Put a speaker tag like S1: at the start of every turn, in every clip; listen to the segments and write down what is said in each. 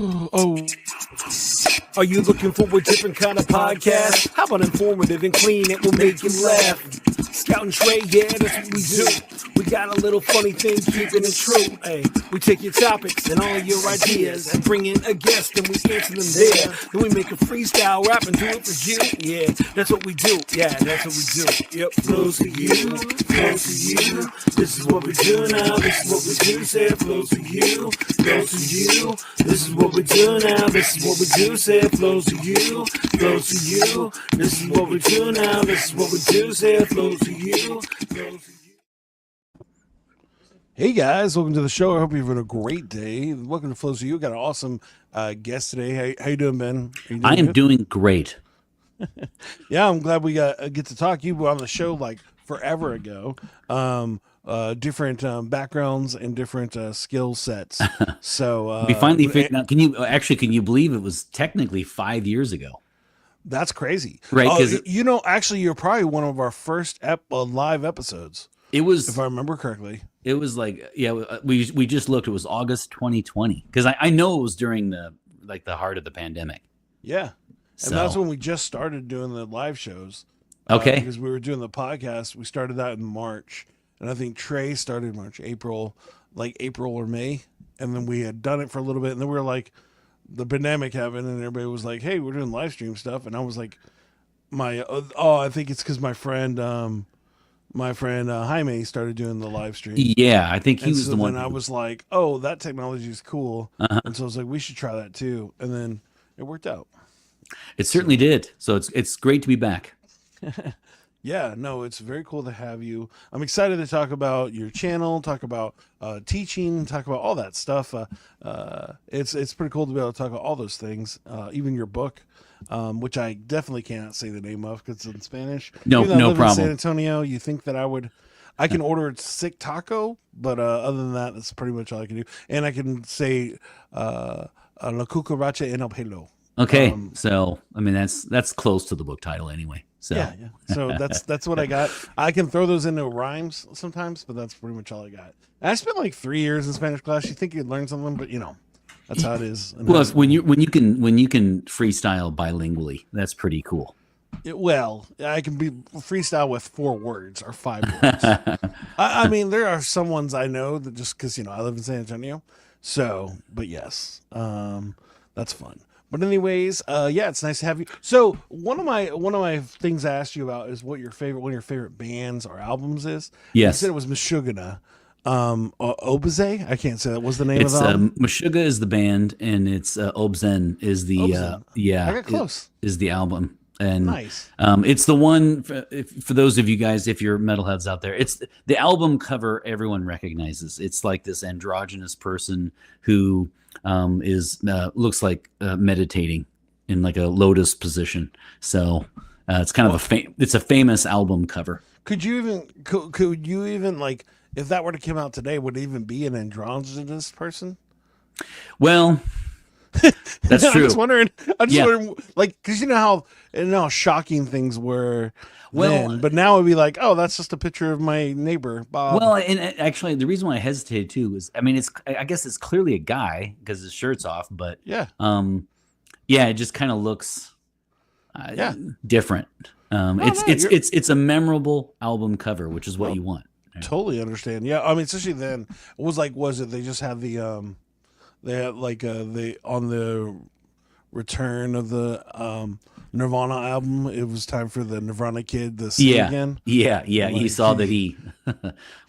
S1: Oh, are you looking for a different kind of podcast? How about informative and clean? It will make you laugh. Scout and Trey, yeah, that's what we do. We got a little funny thing, keeping it true. Hey, we take your topics and all your ideas and bring in a guest and we answer them there. Then we make a freestyle rap and do it for you. Yeah, that's what we do. Yeah, that's what we do. Yep, flows to you, flows to you. This is what we do now. This is what we do. Say it flows to you, flows to you. This is what we do now. This is what we do. Say it flows to you, flows to you. This is what we do now. This is what we do. Say it flows to you, flows to you.
S2: Hey guys, welcome to the show. I hope you're having a great day. Welcome to Flows to You. Got an awesome guest today. How you doing, Ben?
S3: I am doing great.
S2: Yeah, I'm glad we get to talk. You were on the show like forever ago. Different backgrounds and different skill sets. So
S3: We finally figured out. Can you believe it was technically 5 years ago?
S2: That's crazy,
S3: right?
S2: Actually, you're probably one of our first live episodes.
S3: It was,
S2: if I remember correctly.
S3: It was like, yeah, we just looked. It was August 2020 because I know it was during the heart of the pandemic.
S2: Yeah, and that's when we just started doing the live shows.
S3: Okay,
S2: because we were doing the podcast. We started that in March, and I think Trey started April or May, and then we had done it for a little bit, and then we were like, the pandemic happened, and everybody was like, "Hey, we're doing live stream stuff," and I was like, I think it's because my friend Jaime started doing the live stream.
S3: Yeah, I think he was the one.
S2: And I was like, "Oh, that technology is cool," and so I was like, "We should try that too." And then it worked out.
S3: It certainly did. So it's great to be back.
S2: Yeah, no, it's very cool to have you. I'm excited to talk about your channel, talk about teaching, talk about all that stuff. It's pretty cool to be able to talk about all those things, even your book, which I definitely cannot say the name of because it's in Spanish.
S3: No problem.
S2: In San Antonio, you think that I can order sick taco, but other than that, that's pretty much all I can do. And I can say la cucaracha en el pelo.
S3: Okay, so I mean that's close to the book title anyway. So
S2: yeah. So that's what I got. I can throw those into rhymes sometimes, but that's pretty much all I got. And I spent like 3 years in Spanish class. You think you'd learn something, but that's how it is.
S3: Well, when you can freestyle bilingually, that's pretty cool.
S2: I can be freestyle with 4 words or 5 words. I mean, there are some ones I know that just because I live in San Antonio. So, but yes, that's fun. But anyways, it's nice to have you. So one of my things I asked you about is what one of your favorite bands or albums is.
S3: Yes,
S2: you said it was Meshuggah. Obaze? I can't say that. What's the name of that?
S3: Meshuggah is the band, and it's Obzen is the
S2: Obzen. I got close.
S3: Is the album. And
S2: nice.
S3: It's the one for those of you guys, if you're metalheads out there, it's the album cover everyone recognizes. It's like this androgynous person who looks like meditating in like a lotus position. So it's kind of it's a famous album cover.
S2: Could you even like, if that were to come out today, would it even be an androgynous person?
S3: Well, that's true.
S2: I'm just wondering, like, because you know how shocking things were then, but now it'd be like, oh, that's just a picture of my neighbor, Bob.
S3: Well, and actually, the reason why I hesitated too is, I mean, I guess it's clearly a guy because his shirt's off, but it just kind of looks different. It's a memorable album cover, which is what you want.
S2: Totally understand. Yeah, I mean, especially then, they just had the they had like on the return of the Nirvana album, it was time for the Nirvana kid to sing again.
S3: Yeah. Like, he saw that he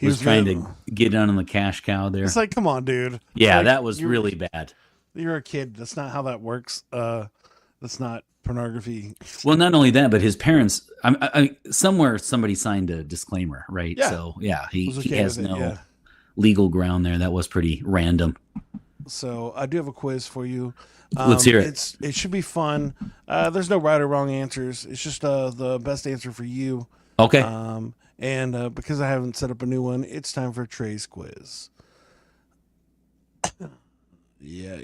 S3: was trying to get on the cash cow there.
S2: It's like, come on, dude.
S3: Yeah,
S2: like,
S3: that was really bad.
S2: You're a kid. That's not how that works. That's not pornography.
S3: Well, not only that, but his parents. Somewhere somebody signed a disclaimer, right?
S2: Yeah.
S3: So he has no legal ground there. That was pretty random.
S2: So I do have a quiz for you.
S3: Let's hear it.
S2: It should be fun. There's no right or wrong answers. It's just the best answer for you.
S3: Okay.
S2: And because I haven't set up a new one, it's time for Trey's quiz. Yeah.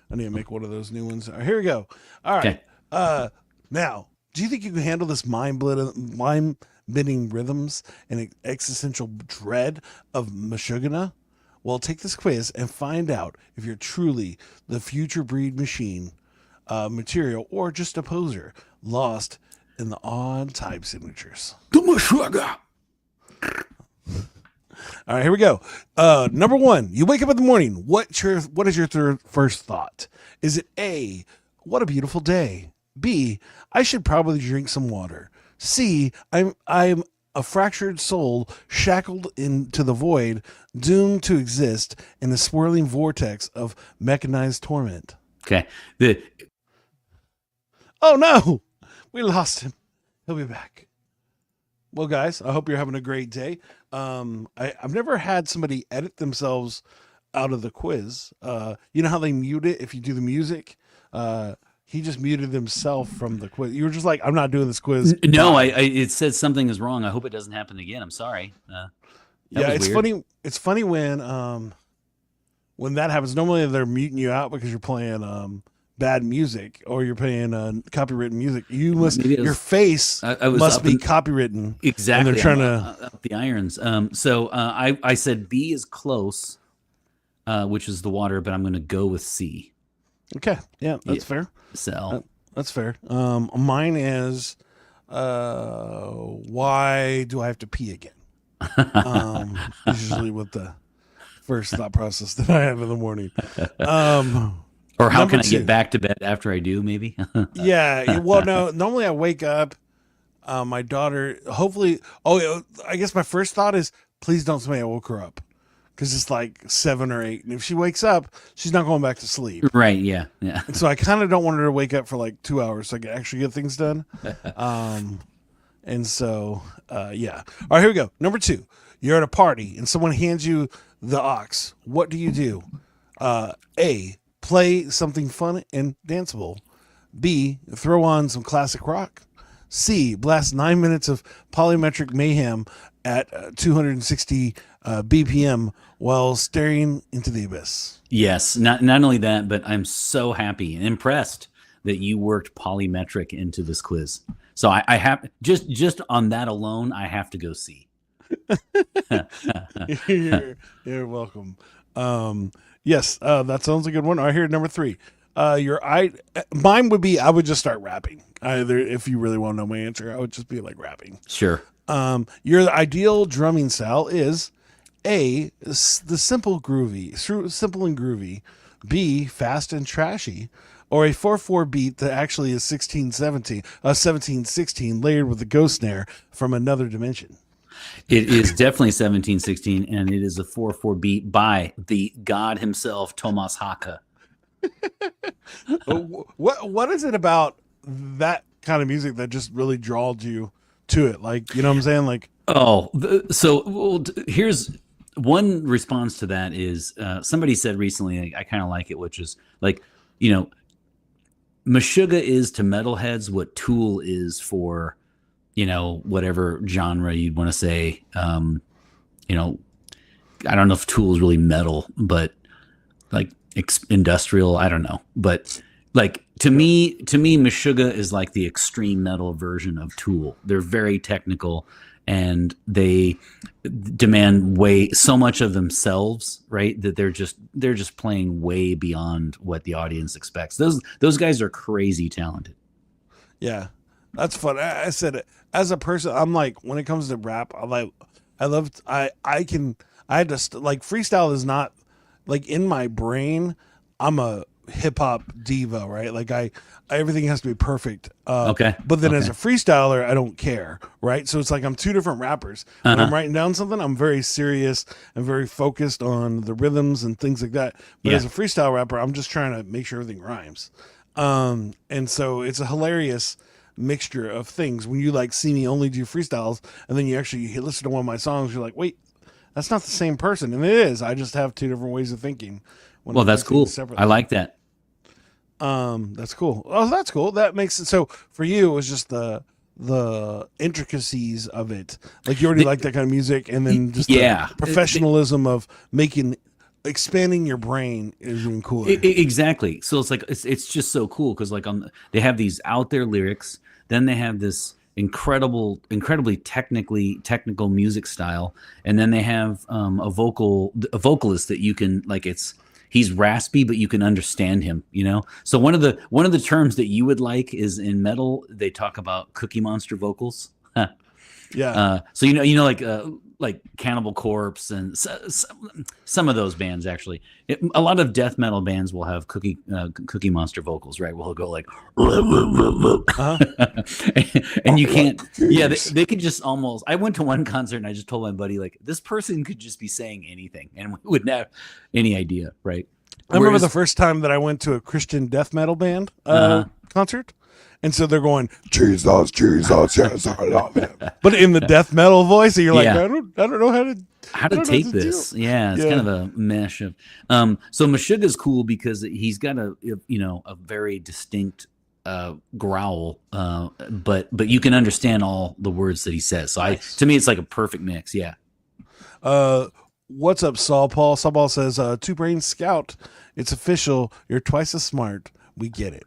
S2: I need to make one of those new ones. Here we go. All right. Okay. Now, do you think you can handle this mind-bending rhythms and existential dread of Meshuggah? Well, take this quiz and find out if you're truly the future breed machine material or just a poser lost in the odd type signatures. All right, here we go. Number one, you wake up in the morning. What is your first thought? Is it A, what a beautiful day? B, I should probably drink some water. C, I'm a fractured soul shackled into the void, doomed to exist in a swirling vortex of mechanized torment.
S3: Okay.
S2: Oh no, we lost him. He'll be back. Well, guys, I hope you're having a great day. I've never had somebody edit themselves out of the quiz. You know how they mute it if you do the music? He just muted himself from the quiz. You were just like, I'm not doing this quiz.
S3: No, it said something is wrong. I hope it doesn't happen again. I'm sorry.
S2: Yeah, it's
S3: weird.
S2: funny. It's funny when that happens. Normally they're muting you out because you're playing bad music or you're playing copywritten music. You must your face must be copywritten.
S3: Exactly.
S2: And they're trying
S3: to up the irons. So I said B is close, which is the water, but I'm going to go with C.
S2: Okay. Yeah, that's fair.
S3: So
S2: that's fair. Mine is why do I have to pee again? Usually with the first thought process that I have in the morning.
S3: Or how can I get back to bed after I do, maybe?
S2: Yeah. Well, no, normally I wake up, my daughter, hopefully, I guess my first thought is, please don't tell me I woke her up. Because it's like 7 or 8. And if she wakes up, she's not going back to sleep.
S3: Right, yeah.
S2: And so I kind of don't want her to wake up for like 2 hours so I can actually get things done. And so, yeah. All right, here we go. Number 2, you're at a party and someone hands you the aux. What do you do? A, play something fun and danceable. B, throw on some classic rock. C, blast 9 minutes of polymetric mayhem at 260 BPM while staring into the abyss.
S3: Yes, not only that, but I'm so happy and impressed that you worked polymetric into this quiz. So I have just on that alone, I have to go C.
S2: You're welcome. Yes, that sounds a good one. All right, here, number 3. Mine would be, I would just start rapping. Either if you really want to know my answer, I would just be like rapping.
S3: Sure.
S2: Your ideal drumming style is A, the simple and groovy, B, fast and trashy, or a 4/4 beat that actually is 17/16 layered with a ghost snare from another dimension.
S3: It is definitely 17/16, and it is a 4/4 beat by the God himself, Tomas Haka.
S2: What is it about that kind of music that just really drawed you to it? Like, you know what I'm saying? Like,
S3: here's one response to that is somebody said recently, I kind of like it, which is like, Meshuggah is to metalheads what Tool is for, whatever genre you'd want to say. I don't know if Tool is really metal, but like industrial, I don't know. But like to me, Meshuggah is like the extreme metal version of Tool. They're very technical and they demand so much of themselves, right? That they're just playing way beyond what the audience expects. Those guys are crazy talented.
S2: Yeah, that's fun. I said it as a person. I'm like, when it comes to rap, I had to like freestyle is not like in my brain. I'm a hip hop diva, right? Like everything has to be perfect.
S3: Okay.
S2: But then as a freestyler, I don't care, right? So it's like I'm two different rappers. When I'm writing down something, I'm very serious and very focused on the rhythms and things like that. But as a freestyle rapper, I'm just trying to make sure everything rhymes. And so it's a hilarious mixture of things when you like see me only do freestyles and then you actually listen to one of my songs, you're like, wait, that's not the same person. And it is. I just have two different ways of thinking.
S3: Well, that's cool. I like that.
S2: That's cool. Oh, that's cool. That makes it so for you. It was just the intricacies of it. Like you already like that kind of music, and then just the professionalism of expanding your brain is even cooler.
S3: Exactly. So it's like it's just so cool because like they have these out there lyrics, then they have this incredibly technical music style, and then they have a vocalist that you can like. He's raspy, but you can understand him. So one of the terms that you would like is in metal. They talk about Cookie Monster vocals.
S2: Yeah.
S3: So like Cannibal Corpse and some of those bands actually. A lot of death metal bands will have Cookie Monster vocals, right? We'll go like, and you can't. Yeah, they could just almost. I went to one concert and I just told my buddy like, this person could just be saying anything, and we wouldn't have any idea, right?
S2: I remember the first time that I went to a Christian death metal band concert. And so they're going, Jesus, Jesus, yes, I love him. But in the death metal voice, and you're like, I don't know how to
S3: take this. Yeah, it's kind of a mesh of. So Meshuggah's cool because he's got a very distinct growl, but you can understand all the words that he says. So to me, it's like a perfect mix. Yeah.
S2: What's up, Saul Paul? Saul Paul says, Two Brain Scout, it's official. You're twice as smart. We get it.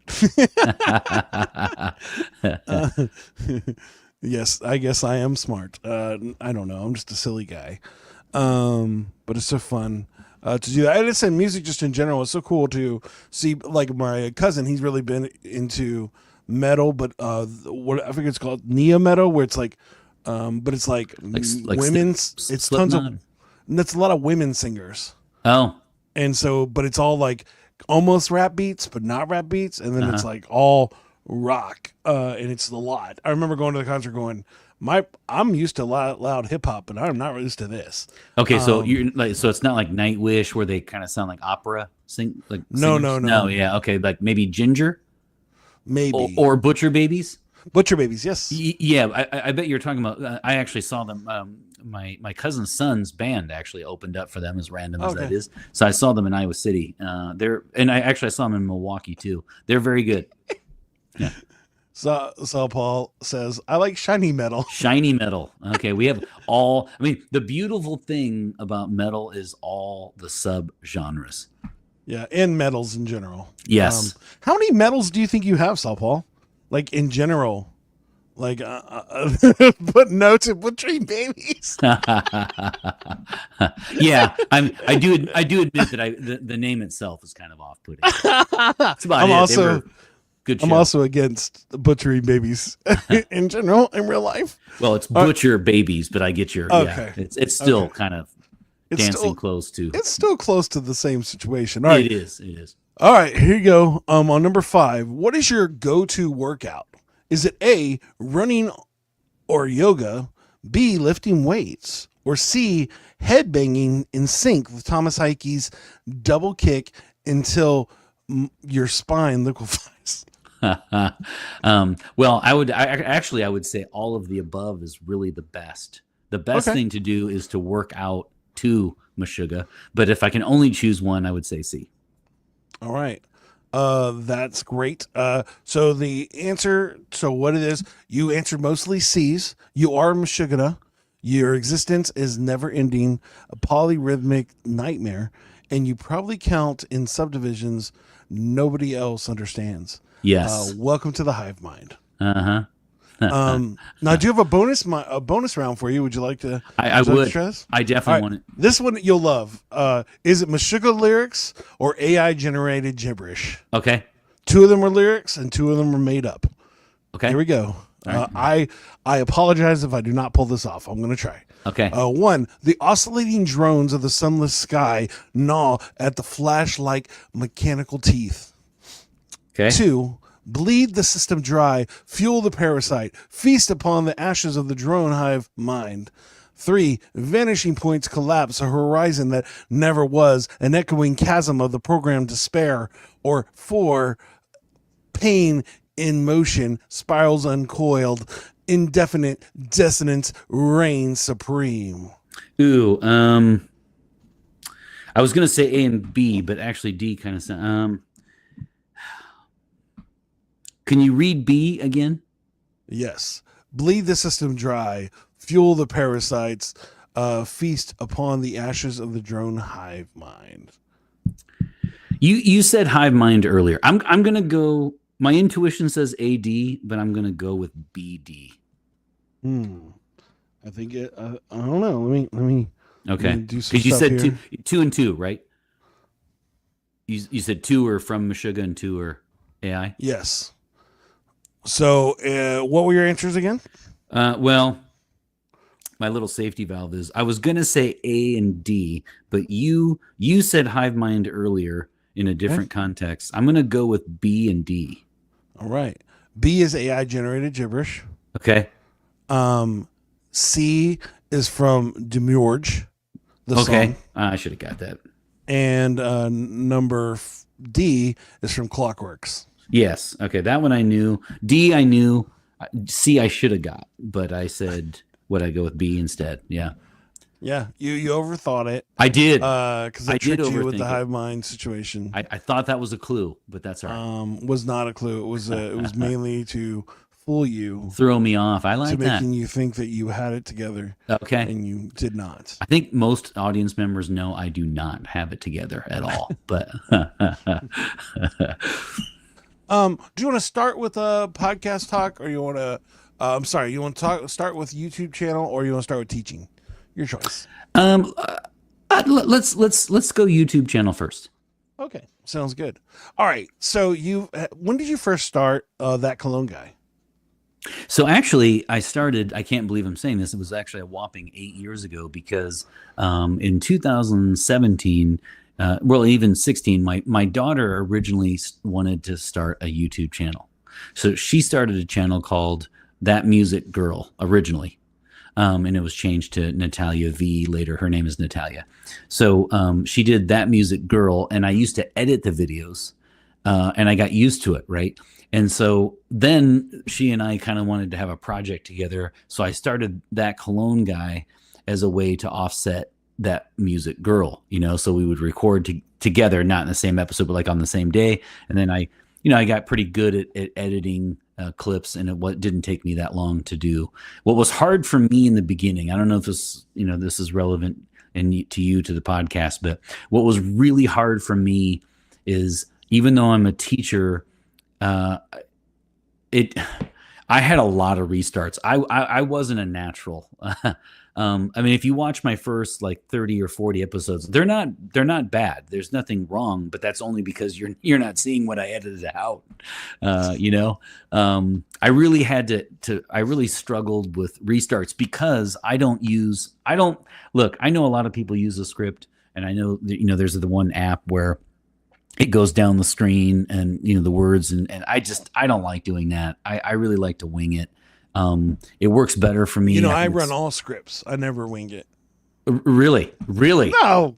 S2: Yes, I guess I am smart. I don't know. I'm just a silly guy. But it's so fun to do that. And it's in music just in general. It's so cool to see, like my cousin, he's really been into metal, but what I think it's called neo metal, where it's like, but it's like women's. It's tons of. That's a lot of women singers.
S3: Oh,
S2: and so, but it's all like almost rap beats, but not rap beats, and then it's like all rock, and it's a lot. I remember going to the concert, going, I'm used to loud hip hop, but I'm not used to this.
S3: Okay, so you're like, so it's not like Nightwish where they kind of sound like opera like
S2: no,
S3: yeah, okay, like maybe Ginger,
S2: maybe
S3: or Butcher Babies.
S2: Butcher Babies, yes.
S3: Yeah, I bet you're talking about. I actually saw them. My cousin's son's band actually opened up for them, as random as that is. So I saw them in Iowa City. I saw them in Milwaukee too. They're very good. Yeah.
S2: So Paul says, I like shiny metal.
S3: Shiny metal. Okay, we have all. I mean, the beautiful thing about metal is all the sub-genres.
S2: Yeah, and metals in general.
S3: Yes.
S2: How many metals do you think you have, Saul Paul? Like in general, like put no to Butchery Babies.
S3: Yeah, I do admit that the name itself is kind of off-putting. That's about
S2: I'm also against Butchery Babies in general in real life.
S3: Well, it's Butcher Babies, but I get your it's still kind of close to.
S2: It's still close to the same situation. All right.
S3: It is.
S2: All right, here you go. On number 5, what is your go-to workout? Is it A, running or yoga, B, lifting weights, or C, headbanging in sync with Thomas Heike's double kick until your spine liquefies?
S3: Well, I would say all of the above is really the best. The best thing to do is to work out to Meshuggah, but if I can only choose one, I would say C.
S2: All right. That's great. So the answer, what it is, you answered mostly C's. You are Meshuggah. Your existence is never ending, a polyrhythmic nightmare, and you probably count in subdivisions nobody else understands.
S3: Yes.
S2: Welcome to the hive mind.
S3: Uh-huh.
S2: Now, I do have a bonus round for you. Would you like to?
S3: I would. I definitely want it.
S2: This one you'll love. Is it Meshuggah lyrics or AI generated gibberish?
S3: Okay.
S2: 2 of them are lyrics and 2 of them are made up.
S3: Okay.
S2: Here we go. Right. I apologize if I do not pull this off. I'm going to try.
S3: Okay.
S2: 1, the oscillating drones of the sunless sky gnaw at the flash-like mechanical teeth.
S3: Okay.
S2: 2, bleed the system dry, fuel the parasite, feast upon the ashes of the drone hive mind. 3, vanishing points collapse, a horizon that never was, an echoing chasm of the programmed despair. Or 4, pain in motion, spirals uncoiled, indefinite dissonance reigns supreme.
S3: Ooh, I was gonna say A and B, but actually D kind of sound. Can you read B again?
S2: Yes. Bleed the system dry, fuel the parasites, feast upon the ashes of the drone hive mind.
S3: You said hive mind earlier. I'm gonna go. My intuition says AD, but I'm gonna go with BD.
S2: I think it. I don't know. Let me
S3: Okay,
S2: do some
S3: because you
S2: stuff
S3: said
S2: here.
S3: two and two, right? You said two are from Meshuggah and two are AI.
S2: Yes. So, what were your answers again?
S3: Well, my little safety valve is I was gonna say A and D, but you said hive mind earlier in a different context. I'm gonna go with B and D.
S2: All right. B is AI generated gibberish.
S3: Okay.
S2: C is from Demurge, the song.
S3: I should have got that.
S2: And number D is from Clockworks.
S3: Yes. Okay, that one I knew. D I knew. C I should have got, but I said would I go with B instead? Yeah.
S2: Yeah, you overthought it.
S3: I did.
S2: Because I tricked you with the hive mind situation.
S3: I thought that was a clue, but that's all right.
S2: Was not a clue. It was mainly to fool you,
S3: throw me off. I like that.
S2: Making you think that you had it together.
S3: Okay.
S2: And you did not.
S3: I think most audience members know I do not have it together at all. But
S2: do you want to start with a podcast talk, or you want to? I'm sorry. You want to start with YouTube channel, or you want to start with teaching? Your choice.
S3: Let's go YouTube channel first.
S2: Okay, sounds good. All right. So when did you first start That Cologne Guy?
S3: So actually, I can't believe I'm saying this. It was actually a whopping 8 years ago because in 2017, well, even 16, my daughter originally wanted to start a YouTube channel. So she started a channel called That Music Girl originally. And it was changed to Natalia V later. Her name is Natalia. So she did That Music Girl, and I used to edit the videos, and I got used to it, right? And so then she and I kind of wanted to have a project together. So I started That Cologne Guy as a way to offset That Music Girl, so we would record together, not in the same episode, but like on the same day. And then I got pretty good at editing clips, and it didn't take me that long to do. What was hard for me in the beginning, I don't know if this is relevant to the podcast, but what was really hard for me is, even though I'm a teacher, I had a lot of restarts. I wasn't a natural. I mean, if you watch my first like 30 or 40 episodes, they're not bad. There's nothing wrong, but that's only because you're not seeing what I edited out. I really had I really struggled with restarts because I know a lot of people use a script, and I know that, there's the one app where it goes down the screen and the words, and I don't like doing that. I really like to wing it. It works better for me.
S2: I run all scripts. I never wing it.
S3: Really?
S2: No.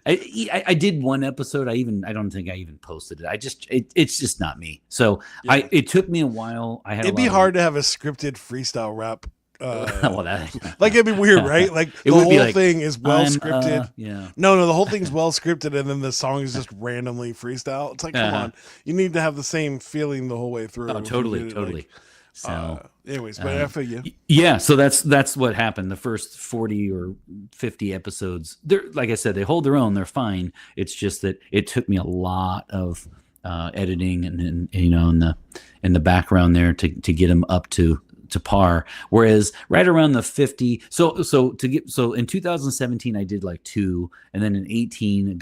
S3: I did one episode. I don't think I even posted it. It's just not me. So yeah. It took me a while. It'd
S2: be hard to have a scripted freestyle rap.
S3: Like
S2: it'd be weird, right? Like the whole thing is well scripted.
S3: Yeah.
S2: No, the whole thing's well scripted, and then the song is just randomly freestyle. It's like, come on, you need to have the same feeling the whole way through.
S3: Oh, totally. So,
S2: anyways, but I feel you.
S3: Yeah, so that's what happened. The first 40 or 50 episodes, they're, like I said, they hold their own. They're fine. It's just that it took me a lot of editing and in the background there to get them up to par. Whereas right around the 50, so in 2017 I did like 2, and then in 18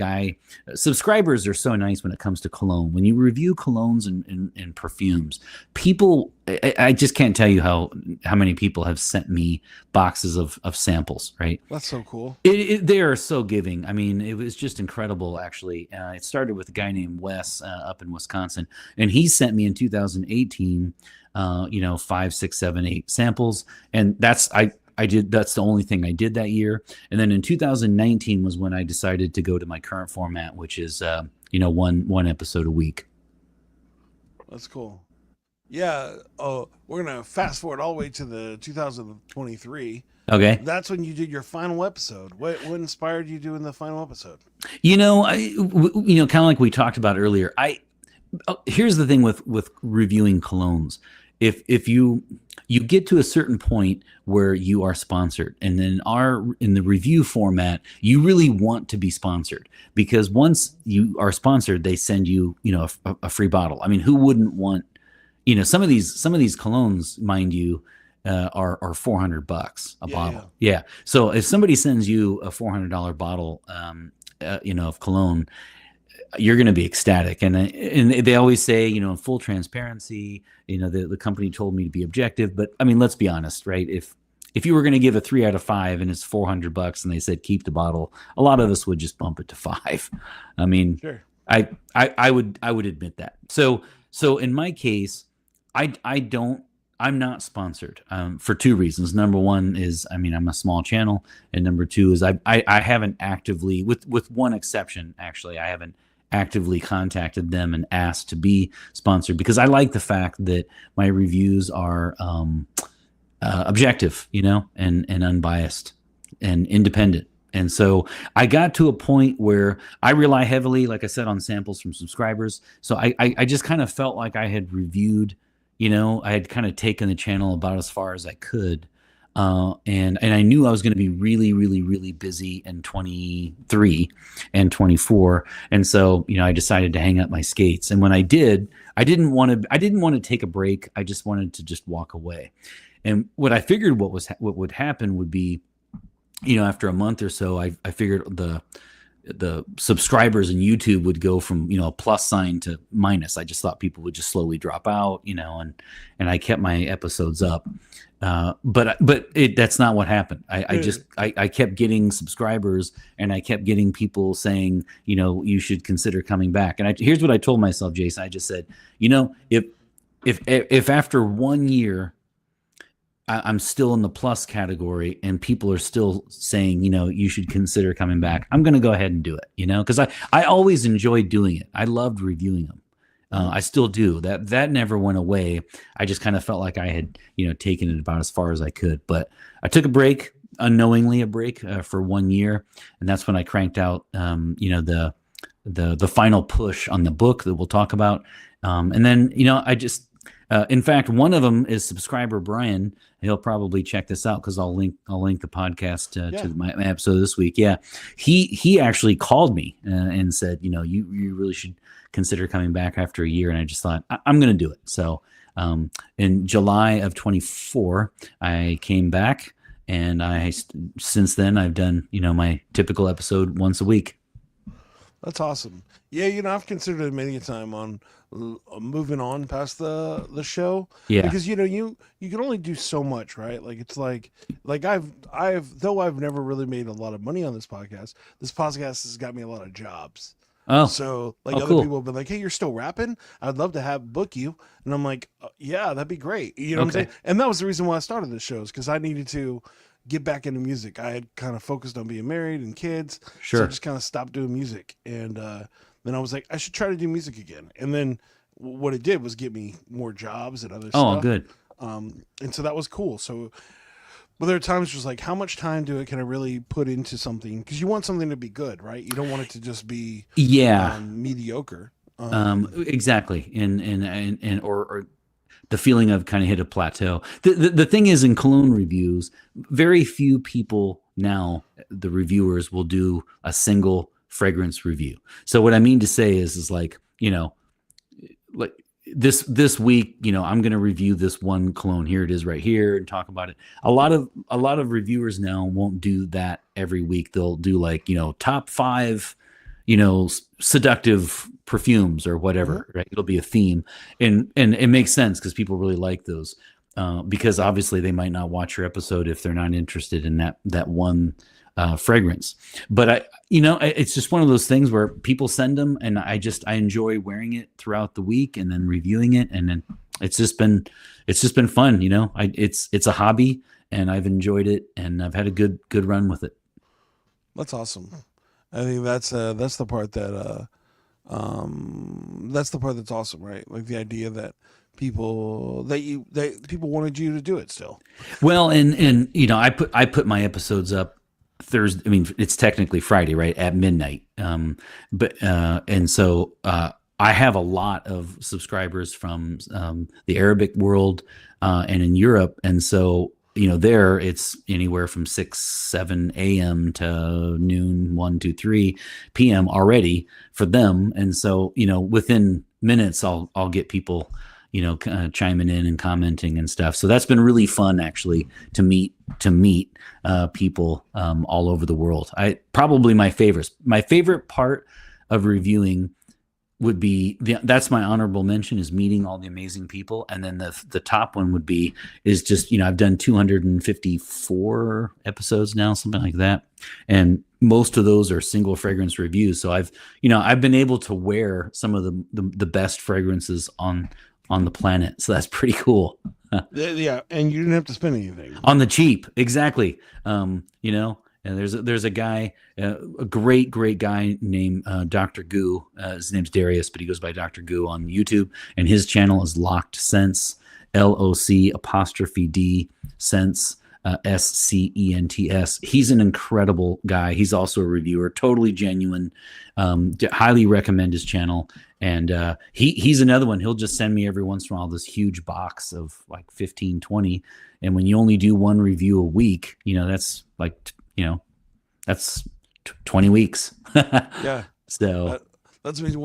S3: subscribers are so nice when it comes to cologne. When you review colognes and perfumes, people, I just can't tell you how many people have sent me boxes of samples, right?
S2: That's so cool.
S3: They are so giving. I mean, it was just incredible, actually. It started with a guy named Wes up in Wisconsin, and he sent me in 2018 5, 6, 7, 8 samples, and that's the only thing I did that year. And then in 2019 was when I decided to go to my current format, which is one episode a week.
S2: That's cool. Yeah. Oh, we're gonna fast forward all the way to the 2023.
S3: Okay.
S2: That's when you did your final episode. What inspired you doing the final episode?
S3: Kind of like we talked about earlier. Here's the thing with reviewing colognes. If you get to a certain point where you are sponsored, and then in the review format, you really want to be sponsored, because once you are sponsored, they send you a free bottle. I mean, who wouldn't want some of these colognes, mind you, are $400 a bottle. Yeah. So if somebody sends you a $400 bottle, of cologne, you're going to be ecstatic. And they always say, in full transparency, the company told me to be objective, but I mean, let's be honest, right? If you were going to give a 3 out of 5 and it's $400 and they said keep the bottle, a lot of us would just bump it to 5. I mean, sure. I would admit that. So in my case, I'm not sponsored for 2 reasons. Number one is, I'm a small channel, and number 2 is I haven't actively, with one exception, actually, I haven't actively contacted them and asked to be sponsored, because I like the fact that my reviews are objective, and unbiased and independent. And so I got to a point where I rely heavily, like I said, on samples from subscribers. So I just kind of felt like I had reviewed, I had kind of taken the channel about as far as I could. And I knew I was going to be really, really, really busy in 23 and 24. And so, I decided to hang up my skates. And when I did, I didn't want to take a break. I just wanted to just walk away. And what I figured what would happen would be, after a month or so, I figured the subscribers in YouTube would go from, a plus sign to minus. I just thought people would just slowly drop out, and I kept my episodes up. But that's not what happened. I kept getting subscribers, and I kept getting people saying, you should consider coming back. And here's what I told myself, Jason. I just said, if after 1 year, I'm still in the plus category and people are still saying, you should consider coming back, I'm going to go ahead and do it, because I always enjoyed doing it. I loved reviewing them. I still do. That never went away. I just kind of felt like I had, taken it about as far as I could. But I took a break, unknowingly a break for 1 year. And that's when I cranked out, the final push on the book that we'll talk about. And then, I just, in fact, one of them is subscriber Brian. He'll probably check this out because I'll link the podcast to my episode this week. Yeah, he actually called me and said, you really should consider coming back after a year. And I just thought I'm going to do it. So in July of 24, I came back, and since then I've done my typical episode once a week.
S2: That's awesome. Yeah, I've considered it many a time on moving on past the show. Yeah, because you can only do so much, right? Like it's like I've never really made a lot of money on this podcast. This podcast has got me a lot of jobs. Oh, so other cool. people have been like, "Hey, you're still rapping? I'd love to book you." And I'm like, "Yeah, that'd be great." You know what I'm saying? And that was the reason why I started this show, is because I needed to get back into music. I had kind of focused on being married and kids. Sure. So I just kind of stopped doing music. And then I was like, I should try to do music again. And then what it did was get me more jobs and other stuff. Oh, good. And so that was cool. So, but there are times just like, how much time can I really put into something? Because you want something to be good, right? You don't want it to just be mediocre.
S3: Exactly. And or the feeling of kind of hit a plateau. The thing is, in cologne reviews, very few people now, the reviewers, will do a single fragrance review. So what I mean to say is like, like this week, I'm going to review this one cologne. Here it is right here, and talk about it. A lot of reviewers now won't do that every week. They'll do like, top 5, seductive perfumes or whatever, right? It'll be a theme. And it makes sense because people really like those, because obviously they might not watch your episode if they're not interested in that one fragrance. But it's just one of those things where people send them, and I enjoy wearing it throughout the week and then reviewing it. And then it's just been fun. It's a hobby, and I've enjoyed it, and I've had a good run with it.
S2: That's awesome. I think that's the part that's awesome, right? Like the idea that people wanted you to do it still.
S3: Well, and I put my episodes up Thursday. I mean, it's technically Friday, right, at midnight. And so I have a lot of subscribers from the Arabic world and in Europe, and so there it's anywhere from 6, 7 a.m. to noon, 1, 2, 3 p.m. already for them. And so, within minutes, I'll get people, chiming in and commenting and stuff. So that's been really fun, actually, to meet people all over the world. Probably my favorite part of reviewing would be that's my honorable mention, is meeting all the amazing people. And then the top one is just, I've done 254 episodes now, something like that. And most of those are single fragrance reviews. So I've been able to wear some of the best fragrances on the planet. So that's pretty cool.
S2: Yeah. And you didn't have to spend anything
S3: on the cheap. Exactly. And there's a guy, a great guy named Dr. Goo. His name's Darius, but he goes by Dr. Goo on YouTube, and his channel is Locked Sense, LOC''D Sense, SCENTS. He's an incredible guy. He's also a reviewer, totally genuine. Highly recommend his channel. And he's another one. He'll just send me every once in a while this huge box of like 15, 20. And when you only do one review a week, that's like, that's 20 weeks.
S2: Yeah.
S3: So
S2: that's the reason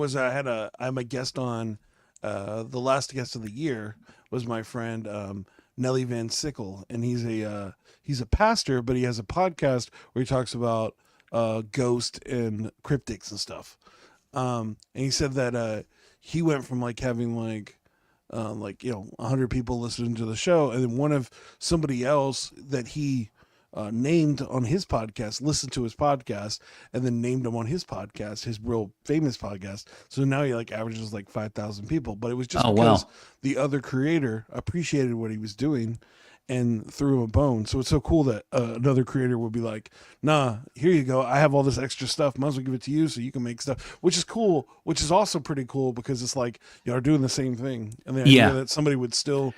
S2: I'm a guest on, the last guest of the year was my friend, Nelly Van Sickle. And he's a pastor, but he has a podcast where he talks about, ghost and cryptics and stuff. And he said that, he went from like having 100 people listening to the show. And then somebody else that he, named on his podcast, listened to his podcast, and then named him on his podcast, his real famous podcast. So now he averages 5,000 people. But it was just because the other creator appreciated what he was doing and threw him a bone. So it's so cool that another creator would be like, nah, here you go. I have all this extra stuff. Might as well give it to you so you can make stuff, which is cool, which is also pretty cool because it's you're doing the same thing. And the idea that somebody would still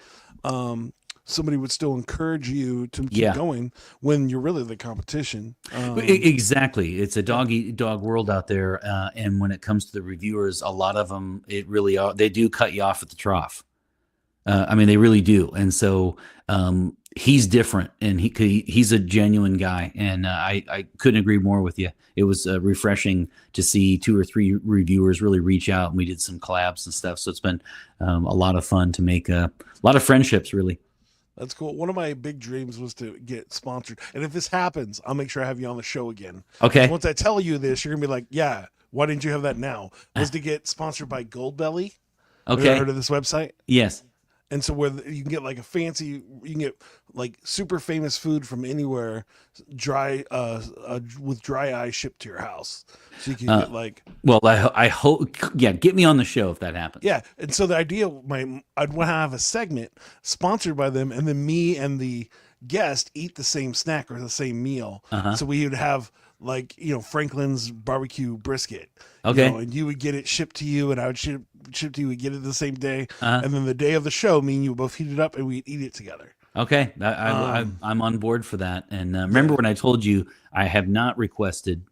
S2: encourage you to keep going when you're really the competition.
S3: Exactly. It's a dog eat dog world out there. And when it comes to the reviewers, a lot of them, they do cut you off at the trough. They really do. And so he's different, and he's a genuine guy. And I couldn't agree more with you. It was refreshing to see 2 or 3 reviewers really reach out, and we did some collabs and stuff. So it's been a lot of fun to make a lot of friendships, really.
S2: That's cool. One of my big dreams was to get sponsored. And if this happens, I'll make sure I have you on the show again.
S3: Okay.
S2: Once I tell you this, you're going to be like, yeah, why didn't you have that now? Was to get sponsored by Goldbelly.
S3: Okay.
S2: Have you ever heard of this website?
S3: Yes.
S2: And so where you can get you can get super famous food from anywhere, with dry ice shipped to your house. So you can get
S3: well, I hope, get me on the show if that happens.
S2: Yeah. And so the idea, I'd want to have a segment sponsored by them, and then me and the guest eat the same snack or the same meal. So we would have Franklin's barbecue brisket.
S3: Okay.
S2: And you would get it shipped to you, and I would ship to you. We get it the same day, and then the day of the show, me and you would both heat it up, and we'd eat it together.
S3: Okay, I'm on board for that. And remember when I told you I have not requested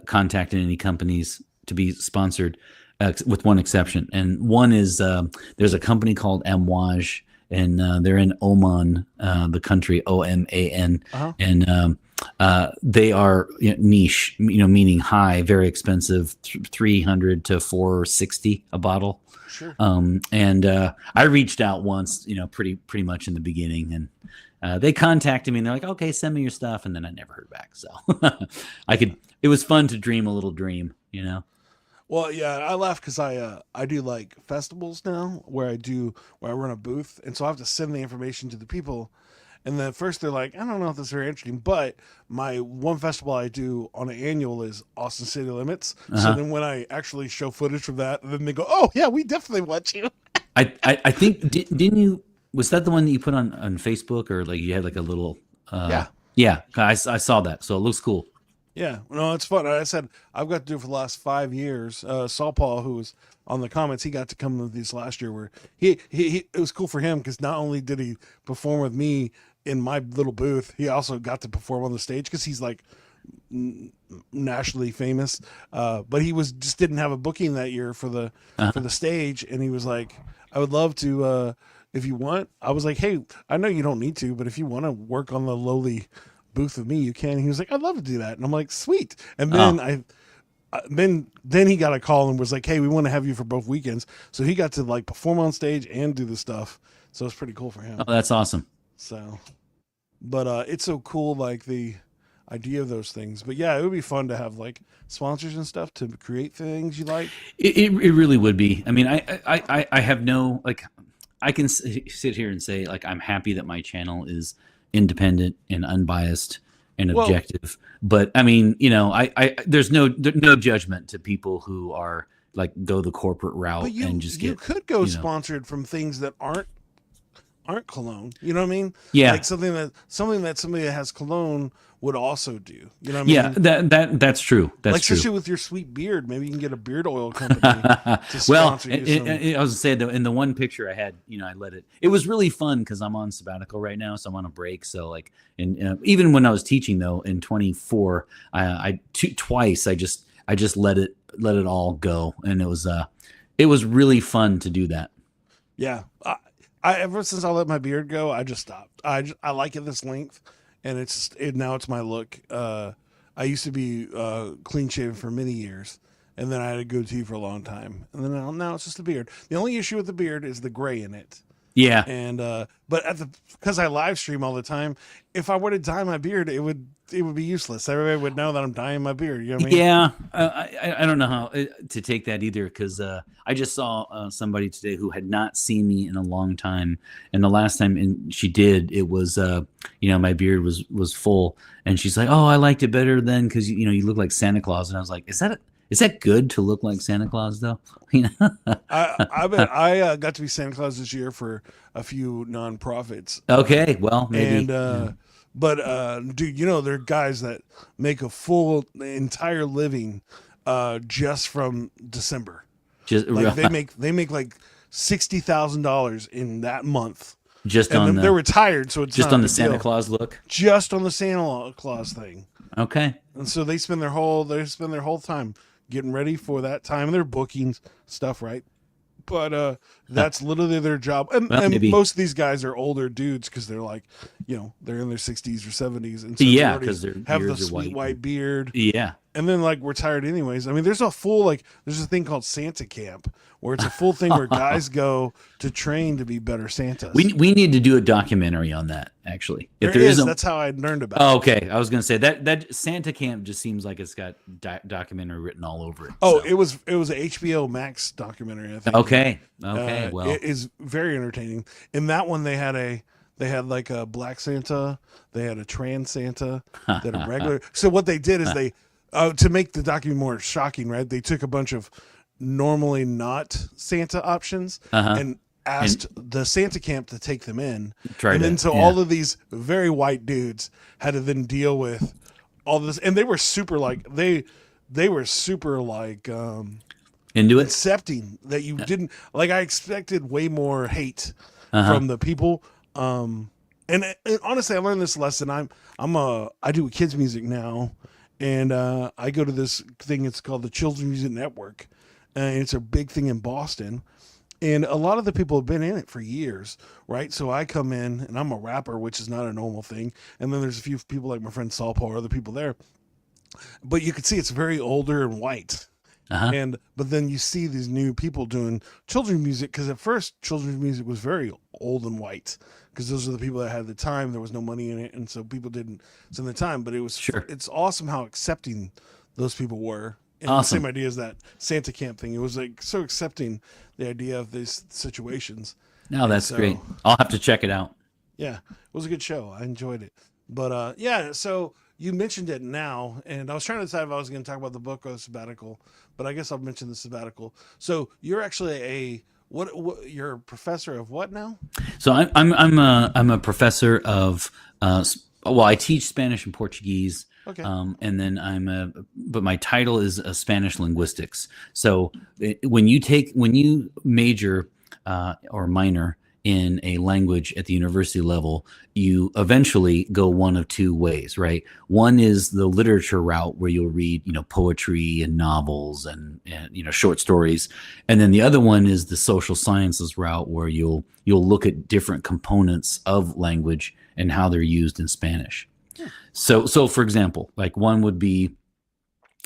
S3: contacting any companies to be sponsored, with one exception. And one is there's a company called Amouage, and they're in Oman, the country Oman, and they are niche, meaning high, very expensive, 300 to 460 a bottle.
S2: Sure.
S3: And I reached out once, pretty much in the beginning, and they contacted me, and they're like, okay, send me your stuff. And then I never heard back. So it was fun to dream a little dream,
S2: Well, yeah, I laugh because I do festivals now where I run a booth, and so I have to send the information to the people. And then first they're like, I don't know if this is very interesting, but my one festival I do on an annual is Austin City Limits. So then when I actually show footage from that, then they go, oh yeah, we definitely want you.
S3: I think, didn't you, was that the one that you put on Facebook, or you had a little, yeah, I saw that. So it looks cool.
S2: Yeah, no, it's fun. I said I've got to do it for the last 5 years. Saul Paul, who was on the comments, he got to come with these last year, where he it was cool for him because not only did he perform with me in my little booth, he also got to perform on the stage because he's nationally famous. But he just didn't have a booking that year for the stage, and he was like, I would love to if you want. I was like, hey, I know you don't need to, but if you want to work on the lowly booth with me, you can. He was like, I'd love to do that. And I'm like, sweet. And then then he got a call and was like, "Hey, we want to have you for both weekends." So he got to like perform on stage and do the stuff. So it's pretty cool for him.
S3: Oh, that's awesome.
S2: So, but it's so cool, like the idea of those things. But yeah, it would be fun to have like sponsors and stuff to create things you like.
S3: It really would be. I mean, I have no, like, I can sit here and say, like, I'm happy that my channel is independent and unbiased and objective. But I mean, you know, there's no judgment to people who are like go the corporate route and just get.
S2: You could go sponsored from things that aren't cologne. You know what I mean?
S3: Yeah.
S2: Like something that somebody that has cologne would also do. You know what I mean?
S3: Yeah, that's true. That's
S2: like,
S3: true.
S2: Especially with your sweet beard, maybe you can get a beard oil company to sponsor you.
S3: I was saying though, in the one picture I had, you know, I let it. It was really fun because I'm on sabbatical right now, so I'm on a break. So like, and even when I was teaching though in 24, twice I just let it all go, and it was really fun to do that.
S2: Yeah. I ever since I let my beard go, I just stopped. I like it this length, and now it's my look. I used to be clean shaven for many years, and then I had a goatee for a long time, and then now it's just the beard. The only issue with the beard is the gray in it.
S3: Yeah.
S2: And but because I live stream all the time, if I were to dye my beard, it would be useless. Everybody would know that I'm dyeing my beard. You know what I mean?
S3: Yeah. I don't know how to take that either, because I just saw somebody today who had not seen me in a long time, and the last time she did, it was my beard was full, and she's like, "Oh, I liked it better then because you look like Santa Claus," and I was like, Is that good to look like Santa Claus though?
S2: I got to be Santa Claus this year for a few nonprofits.
S3: Okay, well maybe.
S2: And but dude, there are guys that make a full entire living just from December.
S3: Just
S2: like they make like $60,000 in that month.
S3: They're
S2: retired, so it's
S3: just
S2: not
S3: on
S2: a
S3: the
S2: big
S3: Santa
S2: deal.
S3: Claus look.
S2: Just on the Santa Claus thing.
S3: Okay.
S2: And so they spend their whole time getting ready for that time. They're booking stuff, right? But that's literally their job. And most of these guys are older dudes because they're like, they're in their 60s or 70s, and so
S3: yeah, because they
S2: have the sweet white beard.
S3: Yeah.
S2: And then like retired anyways. I mean, there's a there's a thing called Santa Camp where it's a full thing where guys go to train to be better Santas.
S3: We need to do a documentary on that, actually.
S2: That's how I learned about it.
S3: Oh, okay. I was going to say that Santa Camp just seems like it's got documentary written all over it.
S2: Oh, so. it was an HBO Max documentary, I think.
S3: Okay. Well,
S2: it is very entertaining. In that one, they had like a black Santa, they had a trans Santa, they had a regular. So what they did is they to make the documentary more shocking, right? They took a bunch of normally not Santa options and asked the Santa camp to take them in. All of these very white dudes had to then deal with all this, and they were super like they were super like
S3: into it,
S2: accepting that you didn't like. I expected way more hate from the people. And honestly, I learned this lesson. I do kids music now. And I go to this thing, it's called the Children's Music Network. And it's a big thing in Boston. And a lot of the people have been in it for years, right? So I come in, and I'm a rapper, which is not a normal thing. And then there's a few people like my friend Saul Paul or other people there. But you can see it's very older and white. But then you see these new people doing children's music, because at first children's music was very old and white, because those are the people that had the time. There was no money in it, and so people didn't spend the time. But it's awesome how accepting those people were. And the same idea as that Santa camp thing. It was like so accepting the idea of these situations.
S3: No, that's great. I'll have to check it out.
S2: Yeah, it was a good show. I enjoyed it. But so you mentioned it now, and I was trying to decide if I was going to talk about the book or the sabbatical, but I guess I'll mention the sabbatical. So you're actually you're a professor of what now? So
S3: I'm a professor of I teach Spanish and Portuguese.
S2: Okay.
S3: And then but my title is Spanish linguistics. So when you major or minor in a language at the university level, you eventually go one of two ways, right? One is the literature route, where you'll read, poetry and novels and short stories. And then the other one is the social sciences route, where you'll look at different components of language and how they're used in Spanish. Yeah. So for example, like one would be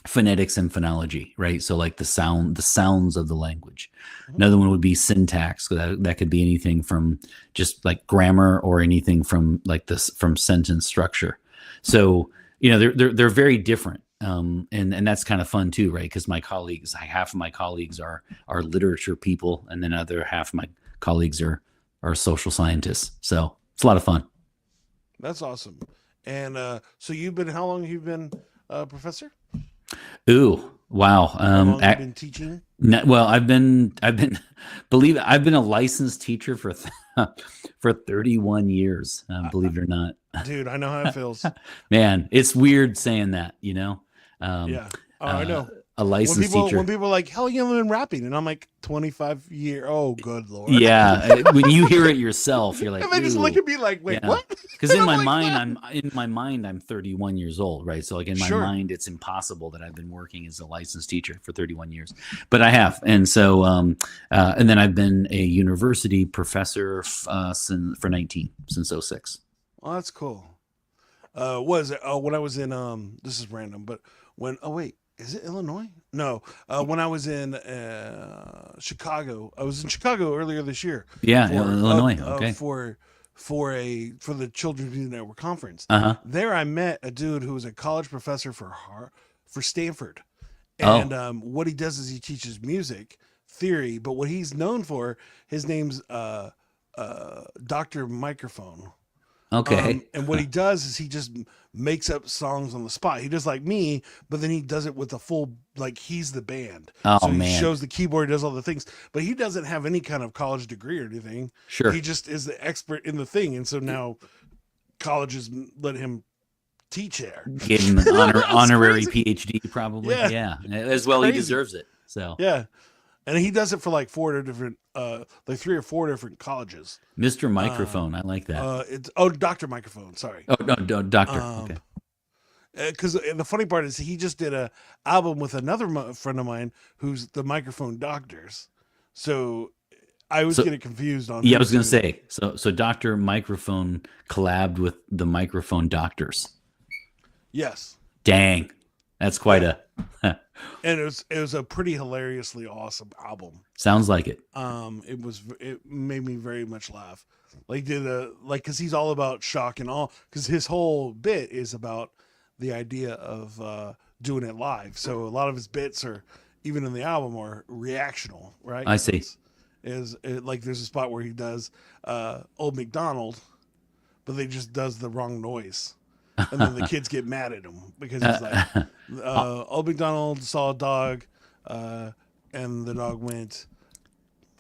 S3: phonetics and phonology, right? So like the sounds of the language. Another one would be syntax. So that could be anything from just like grammar or anything from like this from sentence structure. So they're very different, and that's kind of fun too, right? Because my colleagues, half of my colleagues are literature people, and then other half of my colleagues are social scientists. So it's a lot of fun.
S2: That's awesome. And so how long have you been a professor?
S3: Ooh, wow.
S2: How long have you been teaching?
S3: Well, I've been a licensed teacher for 31 years. Believe it or not,
S2: dude, I know how it feels.
S3: Man, it's weird saying that,
S2: Yeah. I know.
S3: A licensed teacher.
S2: When people are like, "How long have you been rapping?" And I'm like, 25 years. Oh, good Lord.
S3: Yeah. When you hear it yourself, you're like,
S2: and they just look at me like, "Wait,
S3: yeah.
S2: what?"
S3: Because in my mind, I'm 31 years old, right? So like in my mind, it's impossible that I've been working as a licensed teacher for 31 years, but I have. And so, and then I've been a university professor for 19 since 06.
S2: Oh, that's cool. Was it? Oh, when I was in this is random, but is it Illinois? No. When I was in Chicago, I was in Chicago earlier this year.
S3: Yeah, Illinois. Okay.
S2: For the Children's Music Network conference.
S3: Uh-huh.
S2: There, I met a dude who was a college professor for Stanford, and what he does is he teaches music theory. But what he's known for, his name's Dr. Microphone.
S3: Okay.
S2: And what he does is he just makes up songs on the spot. He does like me, but then he does it with a full, like he's the band.
S3: Oh,
S2: so he
S3: man.
S2: shows the keyboard, does all the things, but he doesn't have any kind of college degree or anything.
S3: Sure.
S2: He just is the expert in the thing. And so now colleges let him teach there.
S3: Give him an honorary PhD, probably. Yeah. As well,
S2: crazy.
S3: He deserves it. So
S2: yeah. And he does it for like 3 or 4 different colleges.
S3: Mr. Microphone, I like that.
S2: It's Dr. Microphone. Sorry.
S3: Oh no, Doctor. Okay.
S2: Because the funny part is he just did a album with another friend of mine who's the Microphone Doctors. So I was getting confused on.
S3: Yeah, I was going to say. So Dr. Microphone collabed with the Microphone Doctors.
S2: Yes.
S3: Dang, that's quite a.
S2: And it was a pretty hilariously awesome album.
S3: Sounds like it.
S2: It made me very much laugh. Because he's all about shock and awe. Because his whole bit is about the idea of doing it live. So a lot of his bits are, even in the album, are reactional, right?
S3: I see.
S2: There's a spot where he does Old MacDonald, but they just does the wrong noise. And then the kids get mad at him because he's like, Old MacDonald saw a dog, and the dog went,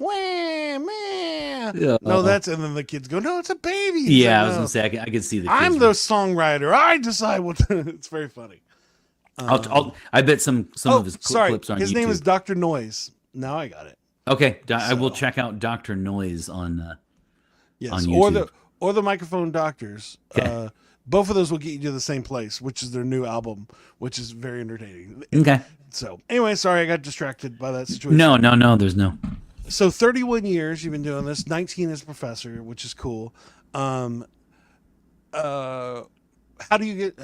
S2: wah, meh. No, and then the kids go, no, it's a baby. He's
S3: yeah,
S2: like,
S3: I was going to say, I could see the kids.
S2: I'm the songwriter. I decide what it's very funny.
S3: I bet some of his clips on
S2: his
S3: YouTube.
S2: name is Dr. Noise. Now I got it.
S3: Okay, I will check out Dr. Noise on
S2: YouTube. Or the Microphone Doctors.
S3: Okay.
S2: Both of those will get you to the same place, which is their new album, which is very entertaining.
S3: Okay.
S2: So anyway, sorry, I got distracted by that situation.
S3: No, there's no.
S2: So 31 years you've been doing this, 19 as professor, which is cool. How do you get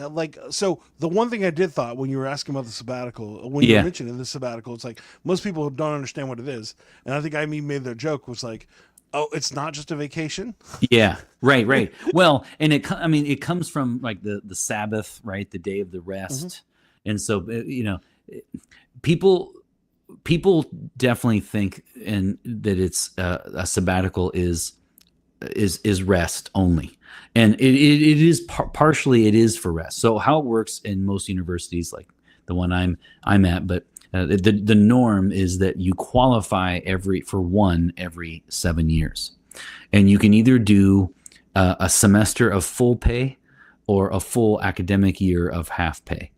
S2: so the one thing I did thought when you were asking about the sabbatical, when you were mentioning the sabbatical, it's like most people don't understand what it is. And I think I made their joke was like, oh, it's not just a vacation.
S3: Yeah, right. Well, and it comes from like the Sabbath, right? The day of the rest. Mm-hmm. And so, people definitely think that it's a sabbatical is rest only. And it is partially it is for rest. So how it works in most universities, like the one I'm at, but the norm is that you qualify every 7 years, and you can either do a semester of full pay or a full academic year of half pay.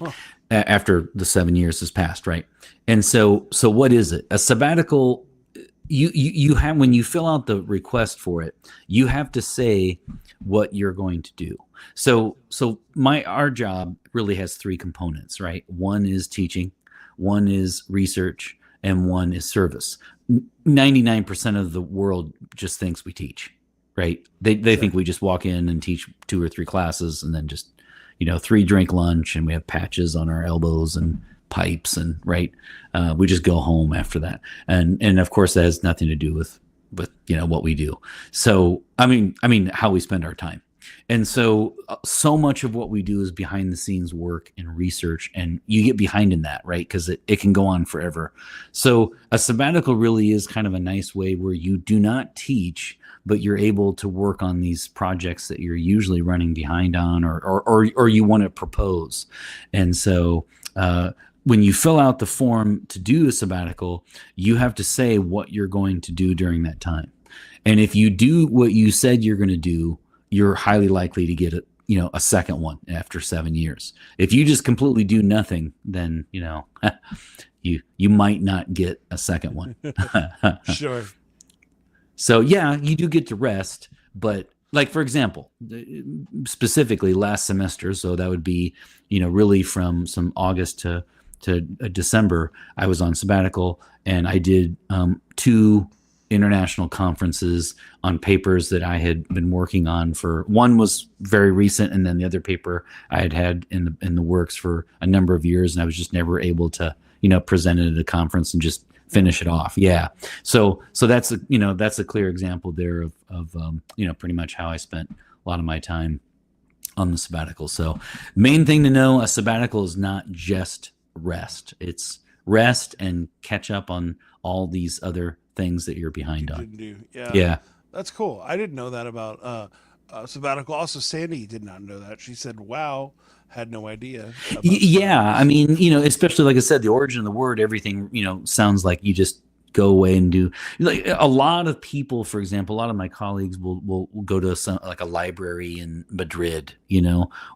S3: Oh. After the 7 years has passed, right? And so what is it? A sabbatical. You have, when you fill out the request for it, you have to say what you're going to do. So our job really has 3 components, right? One is teaching, one is research, and one is service. 99% of the world just thinks we teach, right? They think we just walk in and teach 2 or 3 classes and then just 3-drink lunch, and we have patches on our elbows and pipes, and we just go home after that. And of course that has nothing to do with what we do. So I mean how we spend our time. And so much of what we do is behind the scenes work and research, and you get behind in that, right? Because it can go on forever. So a sabbatical really is kind of a nice way where you do not teach, but you're able to work on these projects that you're usually running behind on, or you want to propose. And so when you fill out the form to do a sabbatical, you have to say what you're going to do during that time. And if you do what you said you're going to do, you're highly likely to get a second one after 7 years. If you just completely do nothing, then you might not get a second one.
S2: Sure.
S3: So yeah, you do get to rest, but like, for example, specifically last semester, so that would be really from some August to December, I was on sabbatical, and I did 2 international conferences on papers that I had been working on. One was very recent, and then the other paper I had in the works for a number of years, and I was just never able to present it at a conference and just finish it off. Yeah. So that's a clear example there of pretty much how I spent a lot of my time on the sabbatical. So main thing to know, a sabbatical is not just rest. It's rest and catch up on all these other things that you're behind on.
S2: Didn't do. Yeah.
S3: Yeah.
S2: That's cool. I didn't know that about sabbatical. Also, Sandy did not know that. She said, "Wow, had no idea."
S3: Yeah, I mean, especially like I said, the origin of the word, everything, sounds like you just go away and do. Like a lot of people, for example, a lot of my colleagues will go to like a library in Madrid,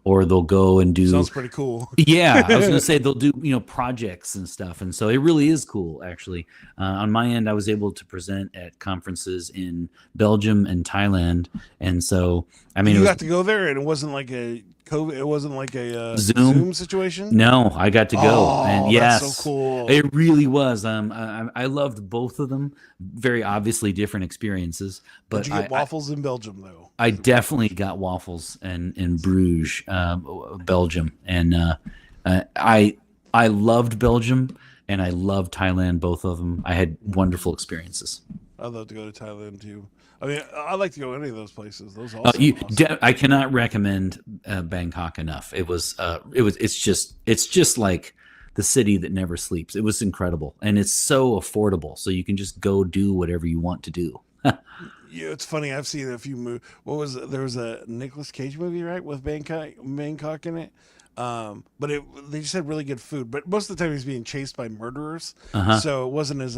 S3: or they'll go and do.
S2: Sounds pretty cool.
S3: Yeah, I was going to say they'll do projects and stuff, and so it really is cool. Actually, on my end, I was able to present at conferences in Belgium and Thailand, and so I mean,
S2: you got to go there, and it wasn't like a COVID. It wasn't like a Zoom situation.
S3: No, I got to go, and yes,
S2: that's so cool.
S3: It really was. I loved both of them. Very obviously different experiences. But
S2: did you get waffles in Belgium though?
S3: I definitely got waffles in Bruges, Belgium, and I loved Belgium and I loved Thailand. Both of them, I had wonderful experiences.
S2: I'd love to go to Thailand too. I mean, I'd like to go to any of those places. Those are awesome.
S3: I cannot recommend Bangkok enough. It's just like the city that never sleeps. It was incredible, and it's so affordable. So you can just go do whatever you want to do.
S2: Yeah, it's funny. I've seen a few movies. There was a Nicolas Cage movie, right, with Bangkok in it. But they just had really good food. But most of the time, he's being chased by murderers, so it wasn't as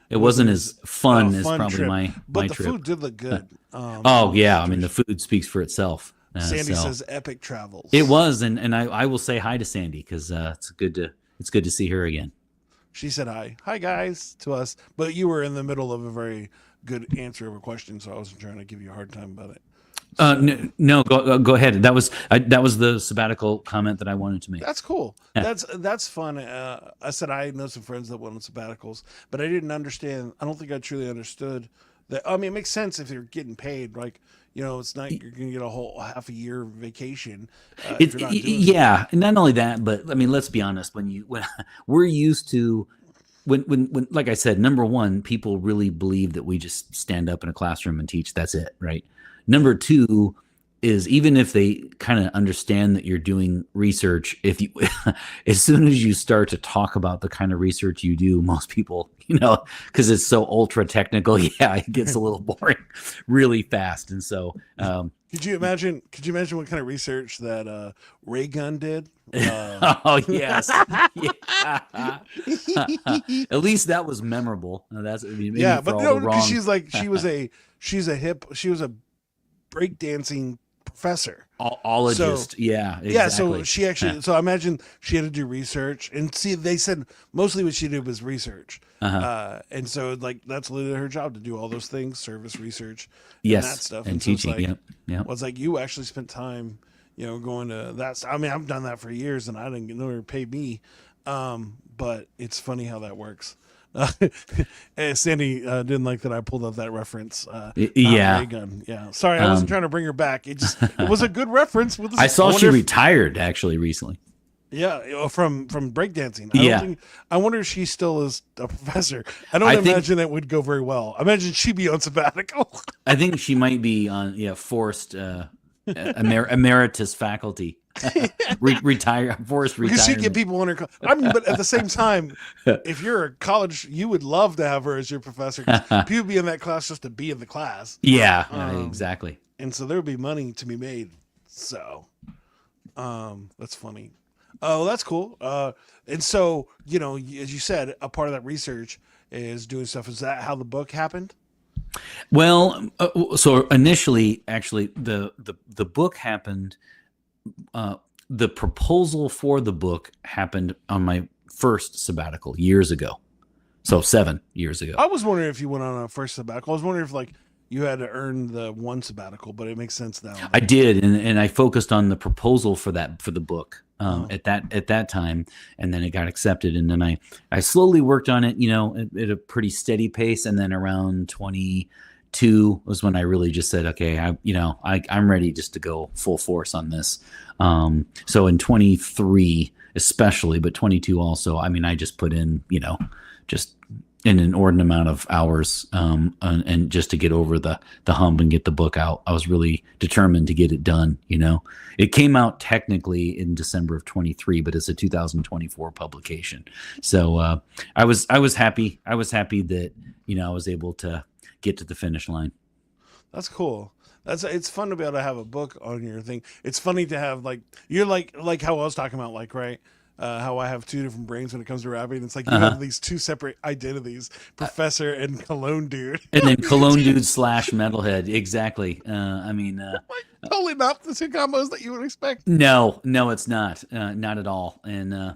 S3: It wasn't as fun as probably
S2: trip.
S3: my
S2: But the
S3: trip.
S2: food did look good.
S3: Yeah, I mean the food speaks for itself.
S2: Sandy says epic travels.
S3: It was, and I will say hi to Sandy because it's good to see her again.
S2: She said hi guys to us, but you were in the middle of a very good answer of a question, so I wasn't trying to give you a hard time about it.
S3: No, go ahead. That was the sabbatical comment that I wanted to make.
S2: That's cool. That's fun. I said I know some friends that went on sabbaticals, but I didn't understand. I don't think I truly understood that. I mean, it makes sense if you're getting paid. Like, it's not you're going to get a whole half a year vacation. If you're not doing
S3: and not only that, but I mean, let's be honest. When we're used to. When like I said, number one, people really believe that we just stand up in a classroom and teach. That's it, right? Number two is even if they kind of understand that you're doing research, if you, as soon as you start to talk about the kind of research you do, most people, because it's so ultra technical, it gets a little boring really fast. And so,
S2: could you imagine what kind of research that Ray Gun did?
S3: Oh yes, at least that was memorable. But
S2: no, because she's a breakdancing professor,
S3: ologist. So, exactly.
S2: Yeah, so she actually. So I imagine she had to do research, and they said mostly what she did was research. And so that's literally her job to do all those things, service research, and that stuff,
S3: and
S2: so
S3: teaching.
S2: Well, it's like you actually spent time, going to that. I mean, I've done that for years, and I didn't know her to pay me. But it's funny how that works. Sandy didn't like that I pulled up that reference.
S3: Yeah.
S2: Ray gun. Yeah. Sorry, I wasn't trying to bring her back. It was a good reference.
S3: I saw she retired actually recently.
S2: Yeah, from breakdancing. I wonder if she still is a professor. I don't imagine that would go very well. I imagine she'd be on sabbatical. I
S3: think she might be on forced emeritus faculty. Forced retirement.
S2: Because she'd get people on her. I mean, but at the same time, if you're a college, you would love to have her as your professor. People be in that class just to be in the class.
S3: Yeah, exactly.
S2: And so there would be money to be made. So, that's funny. Oh, that's cool. And so, as you said, a part of that research is doing stuff. Is that how the book happened?
S3: Well, so initially, actually, the book happened. The proposal for the book happened on my first sabbatical years ago. So 7 years ago.
S2: I was wondering if you went on a first sabbatical. I was wondering if you had to earn the one sabbatical, but it makes sense now.
S3: I did, and I focused on the proposal for the book at that time, and then it got accepted, and then I slowly worked on it, at a pretty steady pace, and then around 22 was when I really just said, okay, I'm ready just to go full force on this. So in 23 especially, but 22 also, I just put in, just an inordinate amount of hours, and just to get over the hump and get the book out. I was really determined to get it done. It came out technically in December of 23, but it's a 2024 publication. So I was happy. I was happy that I was able to get to the finish line.
S2: That's cool. It's fun to be able to have a book on your thing. It's funny to have you're like how I was talking about, right? How I have two different brains when it comes to rapping. It's like you have these two separate identities, professor and cologne dude.
S3: And then cologne dude / metalhead. Exactly.
S2: Totally not the two combos that you would expect.
S3: No, it's not. Not at all. And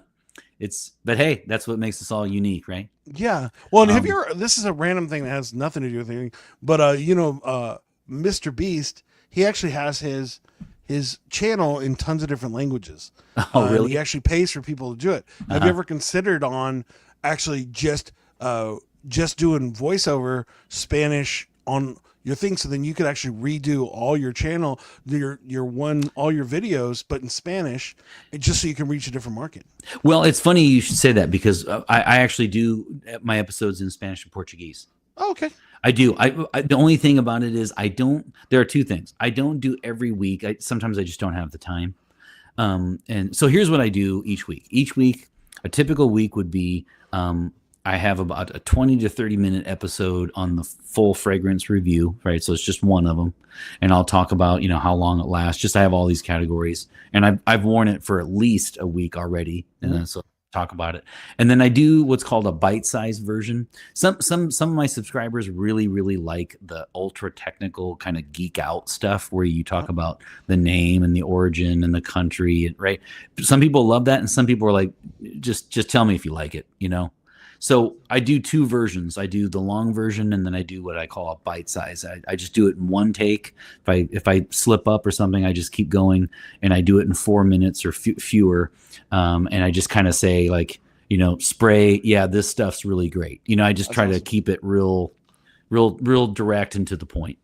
S3: but hey, that's what makes us all unique, right?
S2: Yeah. Well, and this is a random thing that has nothing to do with anything, but Mr. Beast, he actually has his channel in tons of different languages.
S3: Oh, really?
S2: He actually pays for people to do it. Have you ever considered on actually just doing voiceover Spanish on your thing, so then you could actually redo all your channel, all your videos, but in Spanish, just so you can reach a different market?
S3: Well, it's funny you should say that, because I actually do my episodes in Spanish and Portuguese.
S2: Oh, okay.
S3: I do. The only thing about it is there are two things. I don't do every week. Sometimes I just don't have the time. And so here's what I do each week. Each week, a typical week would be, I have about a 20 to 30 minute episode on the full fragrance review, right? So it's just one of them. And I'll talk about, how long it lasts. I have all these categories, and I've worn it for at least a week already. And then so talk about it. And then I do what's called a bite-sized version. Some of my subscribers really, really like the ultra technical kind of geek out stuff where you talk about the name and the origin and the country, right? Some people love that, and some people are like, just tell me if you like it, So I do two versions. I do the long version, and then I do what I call a bite size. I just do it in one take. If I slip up or something, I just keep going, and I do it in 4 minutes or fewer. And I just kind of say spray. Yeah, this stuff's really great. I just try to keep it real direct and to the point.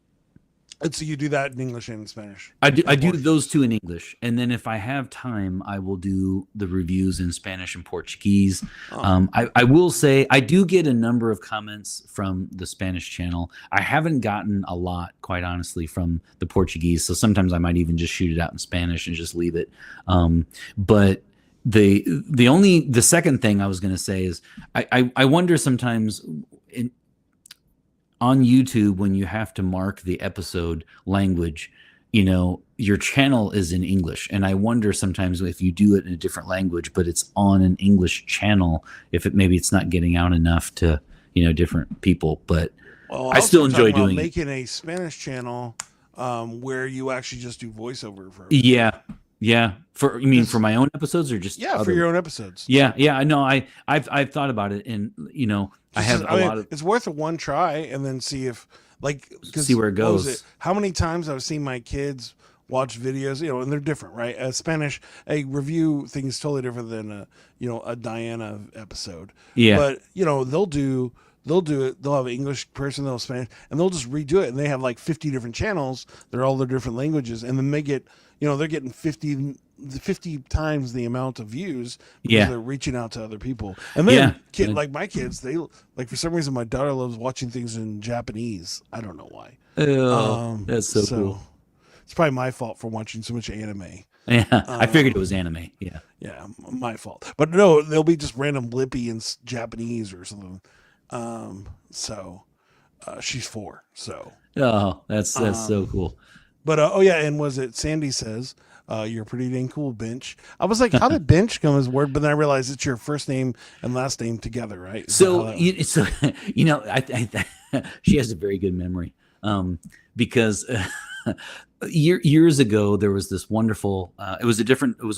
S2: And so you do that in English and in Spanish?
S3: I do those two in English. And then if I have time, I will do the reviews in Spanish and Portuguese. I will say I do get a number of comments from the Spanish channel. I haven't gotten a lot, quite honestly, from the Portuguese. So sometimes I might even just shoot it out in Spanish and just leave it. But the second thing I was going to say is I wonder sometimes on YouTube, when you have to mark the episode language, your channel is in English. And I wonder sometimes if you do it in a different language, but it's on an English channel, if maybe it's not getting out enough to, different people. But I still enjoy doing
S2: making a Spanish channel where you actually just do voiceover for
S3: everything. Yeah. For my own episodes, or just
S2: for your own episodes?
S3: Yeah. I know. I've thought about it, and I have a lot of.
S2: It's worth a one try, and then see if see
S3: where it goes.
S2: How many times I've seen my kids watch videos, and they're different, right? Spanish, a review thing is totally different than a Diana episode.
S3: Yeah.
S2: But they'll do it. They'll have an English person, they'll have Spanish, and they'll just redo it. And they have like 50 different channels. They're all their different languages, and then they get, they're getting 50 times the amount of views because they're reaching out to other people. And then like my kids, they like, for some reason my daughter loves watching things in Japanese. I don't know why.
S3: That's so cool.
S2: It's probably my fault for watching so much anime.
S3: Yeah, I figured it was anime.
S2: Yeah, my fault. But no, they'll be just random blippy in Japanese or something. So she's 4. So
S3: that's so cool.
S2: But and was it Sandy says you're pretty dang cool, Bench. I was like, how did Bench come as a word? But then I realized it's your first name and last name together, right?
S3: So I she has a very good memory because years ago there was this wonderful. It was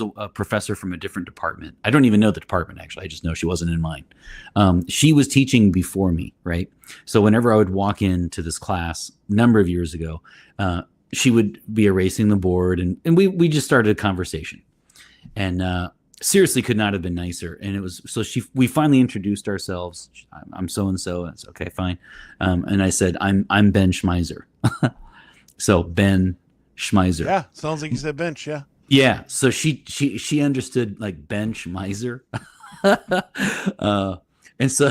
S3: a professor from a different department. I don't even know the department actually. I just know she wasn't in mine. She was teaching before me, right? So whenever I would walk into this class, a number of years ago. She would be erasing the board and we just started a conversation and seriously could not have been nicer. And it was, so we finally introduced ourselves. I'm so-and-so. And it's okay, fine. And I said, I'm Ben Schmeiser. So Ben Schmeiser.
S2: Yeah. Sounds like you said Bench. Yeah.
S3: Yeah. So she understood like Ben Schmeiser. And so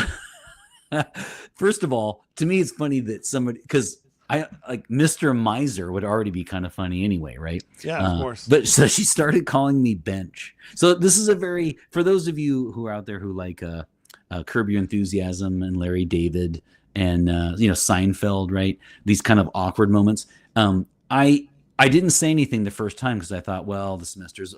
S3: first of all, to me, it's funny that somebody, cause I like Mr. Miser would already be kind of funny anyway, right?
S2: Yeah, of course.
S3: But so she started calling me Bench. So this is for those of you who are out there who like Curb Your Enthusiasm and Larry David and Seinfeld, right? These kind of awkward moments. I didn't say anything the first time because I thought, well, the semester's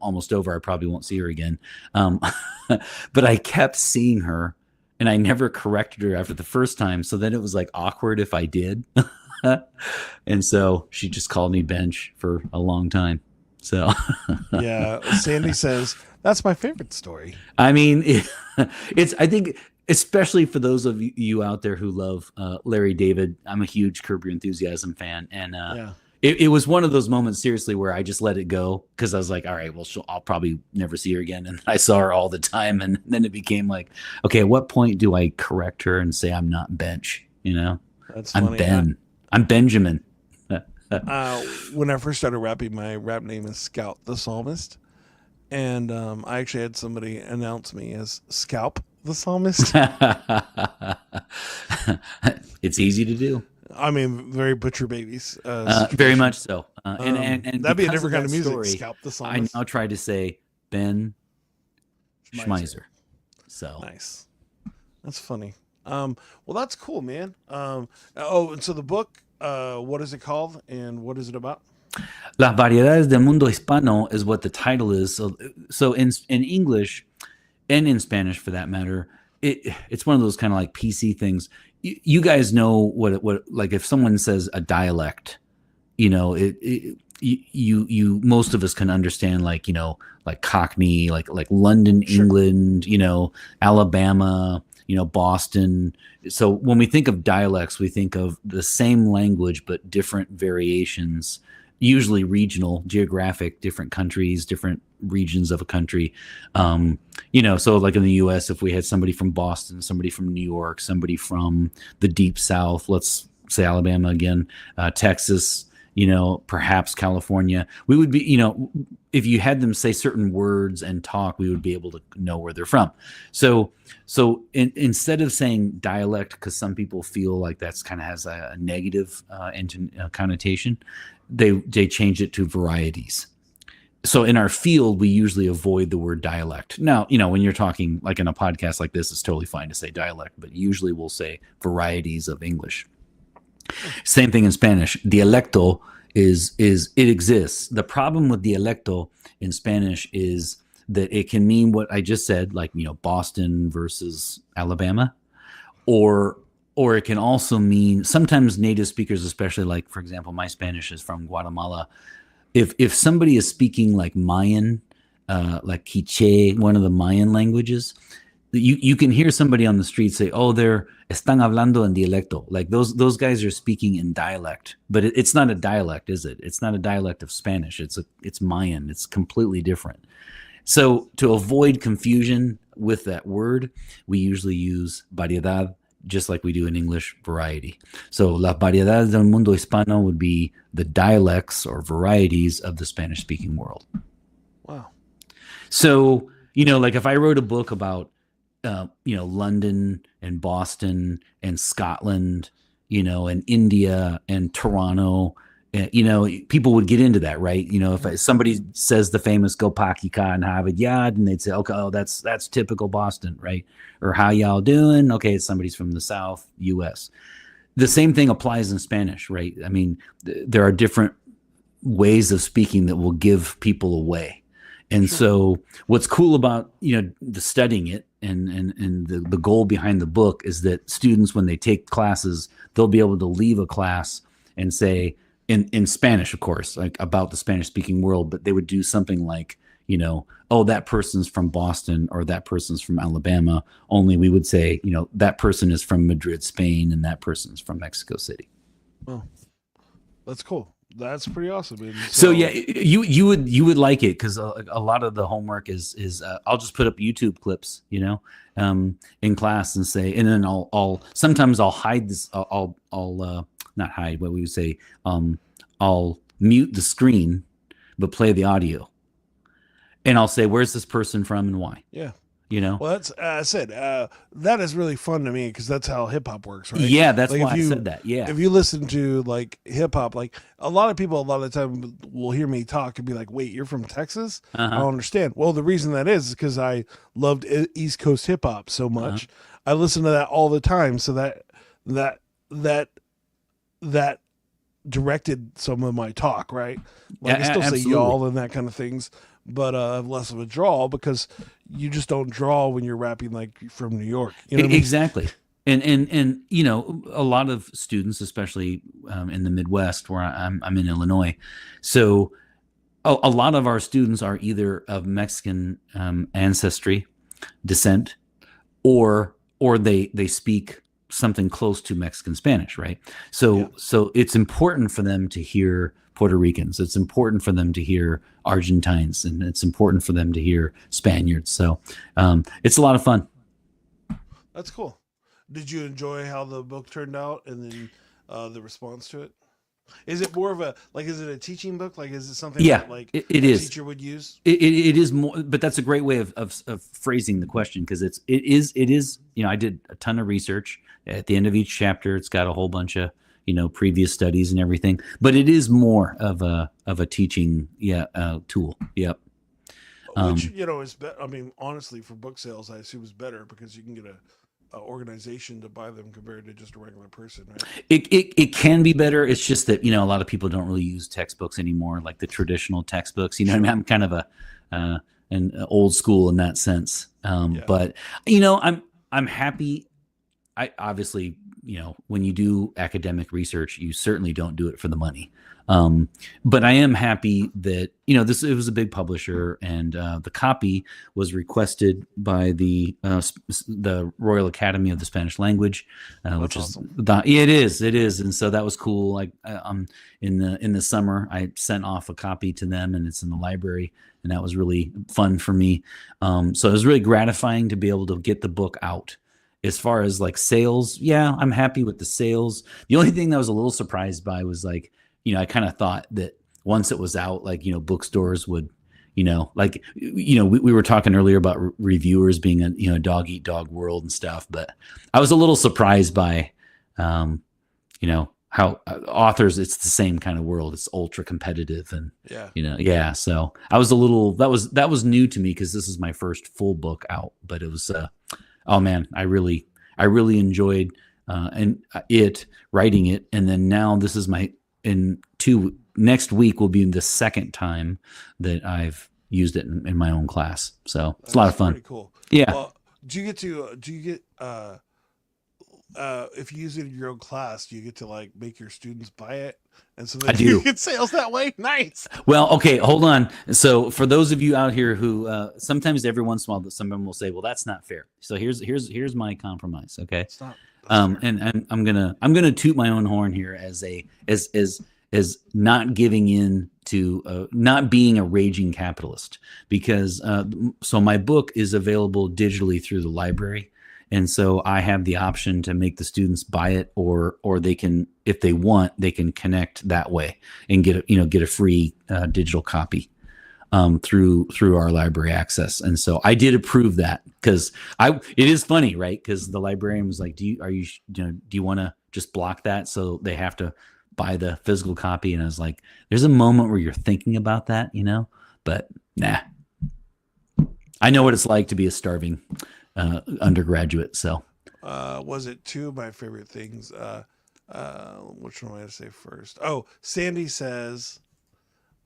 S3: almost over. I probably won't see her again. But I kept seeing her. And I never corrected her after the first time. So then it was like awkward if I did. And so she just called me Bench for a long time. So
S2: yeah, Sandy says, that's my favorite story.
S3: I mean, I think, especially for those of you out there who love Larry David, I'm a huge Curb Your Enthusiasm fan. And it was one of those moments, seriously, where I just let it go because I was like, all right, well, I'll probably never see her again. And I saw her all the time. And then it became like, okay, at what point do I correct her and say I'm not Bench?
S2: That's funny.
S3: I'm Ben. I'm Benjamin.
S2: When I first started rapping, my rap name is Scout the Psalmist. And I actually had somebody announce me as Scalp the Psalmist.
S3: It's easy to do.
S2: I mean, very Butcher Babies.
S3: Very much so. And
S2: that'd be a different kind of music.
S3: Story,
S2: Scalp the Psalmist.
S3: I now try to say Ben Schmeiser. So
S2: nice. That's funny. Well, that's cool, man. And so the book, what is it called and what is it about?
S3: Las variedades del mundo hispano is what the title is. So in English and in Spanish, for that matter, it's one of those kind of like PC things. You guys know what like if someone says a dialect, you most of us can understand like Cockney, like London, sure. England, Alabama, Boston. So when we think of dialects, we think of the same language but different variations, usually regional, geographic, different countries, different regions of a country. So like in the US, if we had somebody from Boston, somebody from New York, somebody from the deep South, let's say Alabama again, Texas, perhaps California, we would be, if you had them say certain words and talk, we would be able to know where they're from. So instead of saying dialect, because some people feel like that's kind of has a negative connotation, they change it to varieties. So in our field, we usually avoid the word dialect. Now, when you're talking like in a podcast like this, it's totally fine to say dialect, but usually we'll say varieties of English. Same thing in Spanish. Dialecto it exists. The problem with dialecto in Spanish is that it can mean what I just said, like, Boston versus Alabama, or it can also mean sometimes native speakers, especially like, for example, my Spanish is from Guatemala. If somebody is speaking like Mayan, like Quiche, one of the Mayan languages, you can hear somebody on the street say, "Oh, they're están hablando en dialecto." Like those guys are speaking in dialect, but it's not a dialect, is it? It's not a dialect of Spanish. It's Mayan. It's completely different. So to avoid confusion with that word, we usually use variedad, just like we do in English, variety. So las variedades del mundo hispano would be the dialects or varieties of the Spanish-speaking world.
S2: Wow.
S3: So, like if I wrote a book about, London and Boston and Scotland, and India and Toronto, people would get into that, right? If somebody says the famous Gopaki Ka and Harvard Yard, and they'd say, okay, oh, that's typical Boston, right? Or how y'all doing? Okay, it's somebody's from the South, U.S. The same thing applies in Spanish, right? I mean, there are different ways of speaking that will give people away. And so what's cool about, the studying it and the goal behind the book is that students, when they take classes, they'll be able to leave a class and say, in Spanish, of course, like about the Spanish speaking world, but they would do something like, oh, that person's from Boston or that person's from Alabama. Only we would say, that person is from Madrid, Spain, and that person's from Mexico City.
S2: Oh, that's cool. That's pretty awesome. And
S3: so yeah, you would like it because a lot of the homework is I'll just put up YouTube clips, in class and say, and then I'll sometimes I'll hide this. I'll not hide, what we would say. I'll mute the screen, but play the audio, and I'll say, where's this person from and why?
S2: Yeah.
S3: Well,
S2: that's I said that is really fun to me because that's how hip hop works, right?
S3: Yeah, that's why I said that. Yeah,
S2: if you listen to like hip hop, like a lot of people, a lot of the time will hear me talk and be like, "Wait, you're from Texas?" I don't understand. Well, the reason that is because I loved East Coast hip hop so much. I listen to that all the time, so that directed some of my talk, right? Like I still say y'all and that kind of things, but I have less of a drawl because you just don't draw when you're rapping like from New York.
S3: Exactly. And a lot of students, especially in the Midwest where I'm in Illinois. So a lot of our students are either of Mexican ancestry, descent, or they speak something close to Mexican Spanish, right? So it's important for them to hear Puerto Ricans. It's important for them to hear Argentines, and it's important for them to hear Spaniards. So it's a lot of fun.
S2: That's cool. Did you enjoy how the book turned out and then the response to it? Is it more of is it a teaching book? Like, is it something that it a
S3: is.
S2: Teacher would use?
S3: It is more, but that's a great way of phrasing the question, because it is, I did a ton of research. At the end of each chapter, it's got a whole bunch of, previous studies and everything, but it is more of a teaching tool. Yep.
S2: Which, is I mean, honestly, for book sales, I assume is better because you can get a organization to buy them compared to just a regular person, right?
S3: It can be better. It's just that, a lot of people don't really use textbooks anymore, like the traditional textbooks. What I mean? I'm kind of an old school in that sense. But I'm happy. I obviously, when you do academic research, you certainly don't do it for the money. But I am happy that, it was a big publisher, and the copy was requested by the Royal Academy of the Spanish Language, which awesome. It is. And so that was cool. Like, in the summer, I sent off a copy to them, and it's in the library, and that was really fun for me. So it was really gratifying to be able to get the book out. As far as like sales, I'm happy with the sales. The only thing that I was a little surprised by was like, I kind of thought that once it was out, like, bookstores would, we were talking earlier about reviewers being a dog eat dog world and stuff, but I was a little surprised by, how authors, it's the same kind of world. It's ultra competitive and, so I was a little, that was new to me because this is my first full book out, but it was, oh man, I really enjoyed writing it. And then now this is next week will be the second time that I've used it in my own class. So it's a lot of fun.
S2: Pretty cool.
S3: Yeah.
S2: Do you get if you use it in your own class, you get to like make your students buy it, and so
S3: I
S2: then
S3: do.
S2: you get sales that way. Nice.
S3: Well, okay, hold on. So for those of you out here who sometimes every once in a while someone will say, "Well, that's not fair." So here's my compromise. Okay,
S2: It's not. That's fair.
S3: and I'm gonna toot my own horn here as not giving in to not being a raging capitalist, because so my book is available digitally through the library. And so I have the option to make the students buy it, or they can, if they want, they can connect that way and get a free digital copy through our library access. And so I did approve that, because it is funny, right? Because the librarian was like, do you want to just block that so they have to buy the physical copy? And I was like, there's a moment where you're thinking about that, but nah. I know what it's like to be a starving undergraduate. So
S2: Was it two of my favorite things? Which one am I going to say first? Oh, Sandy says,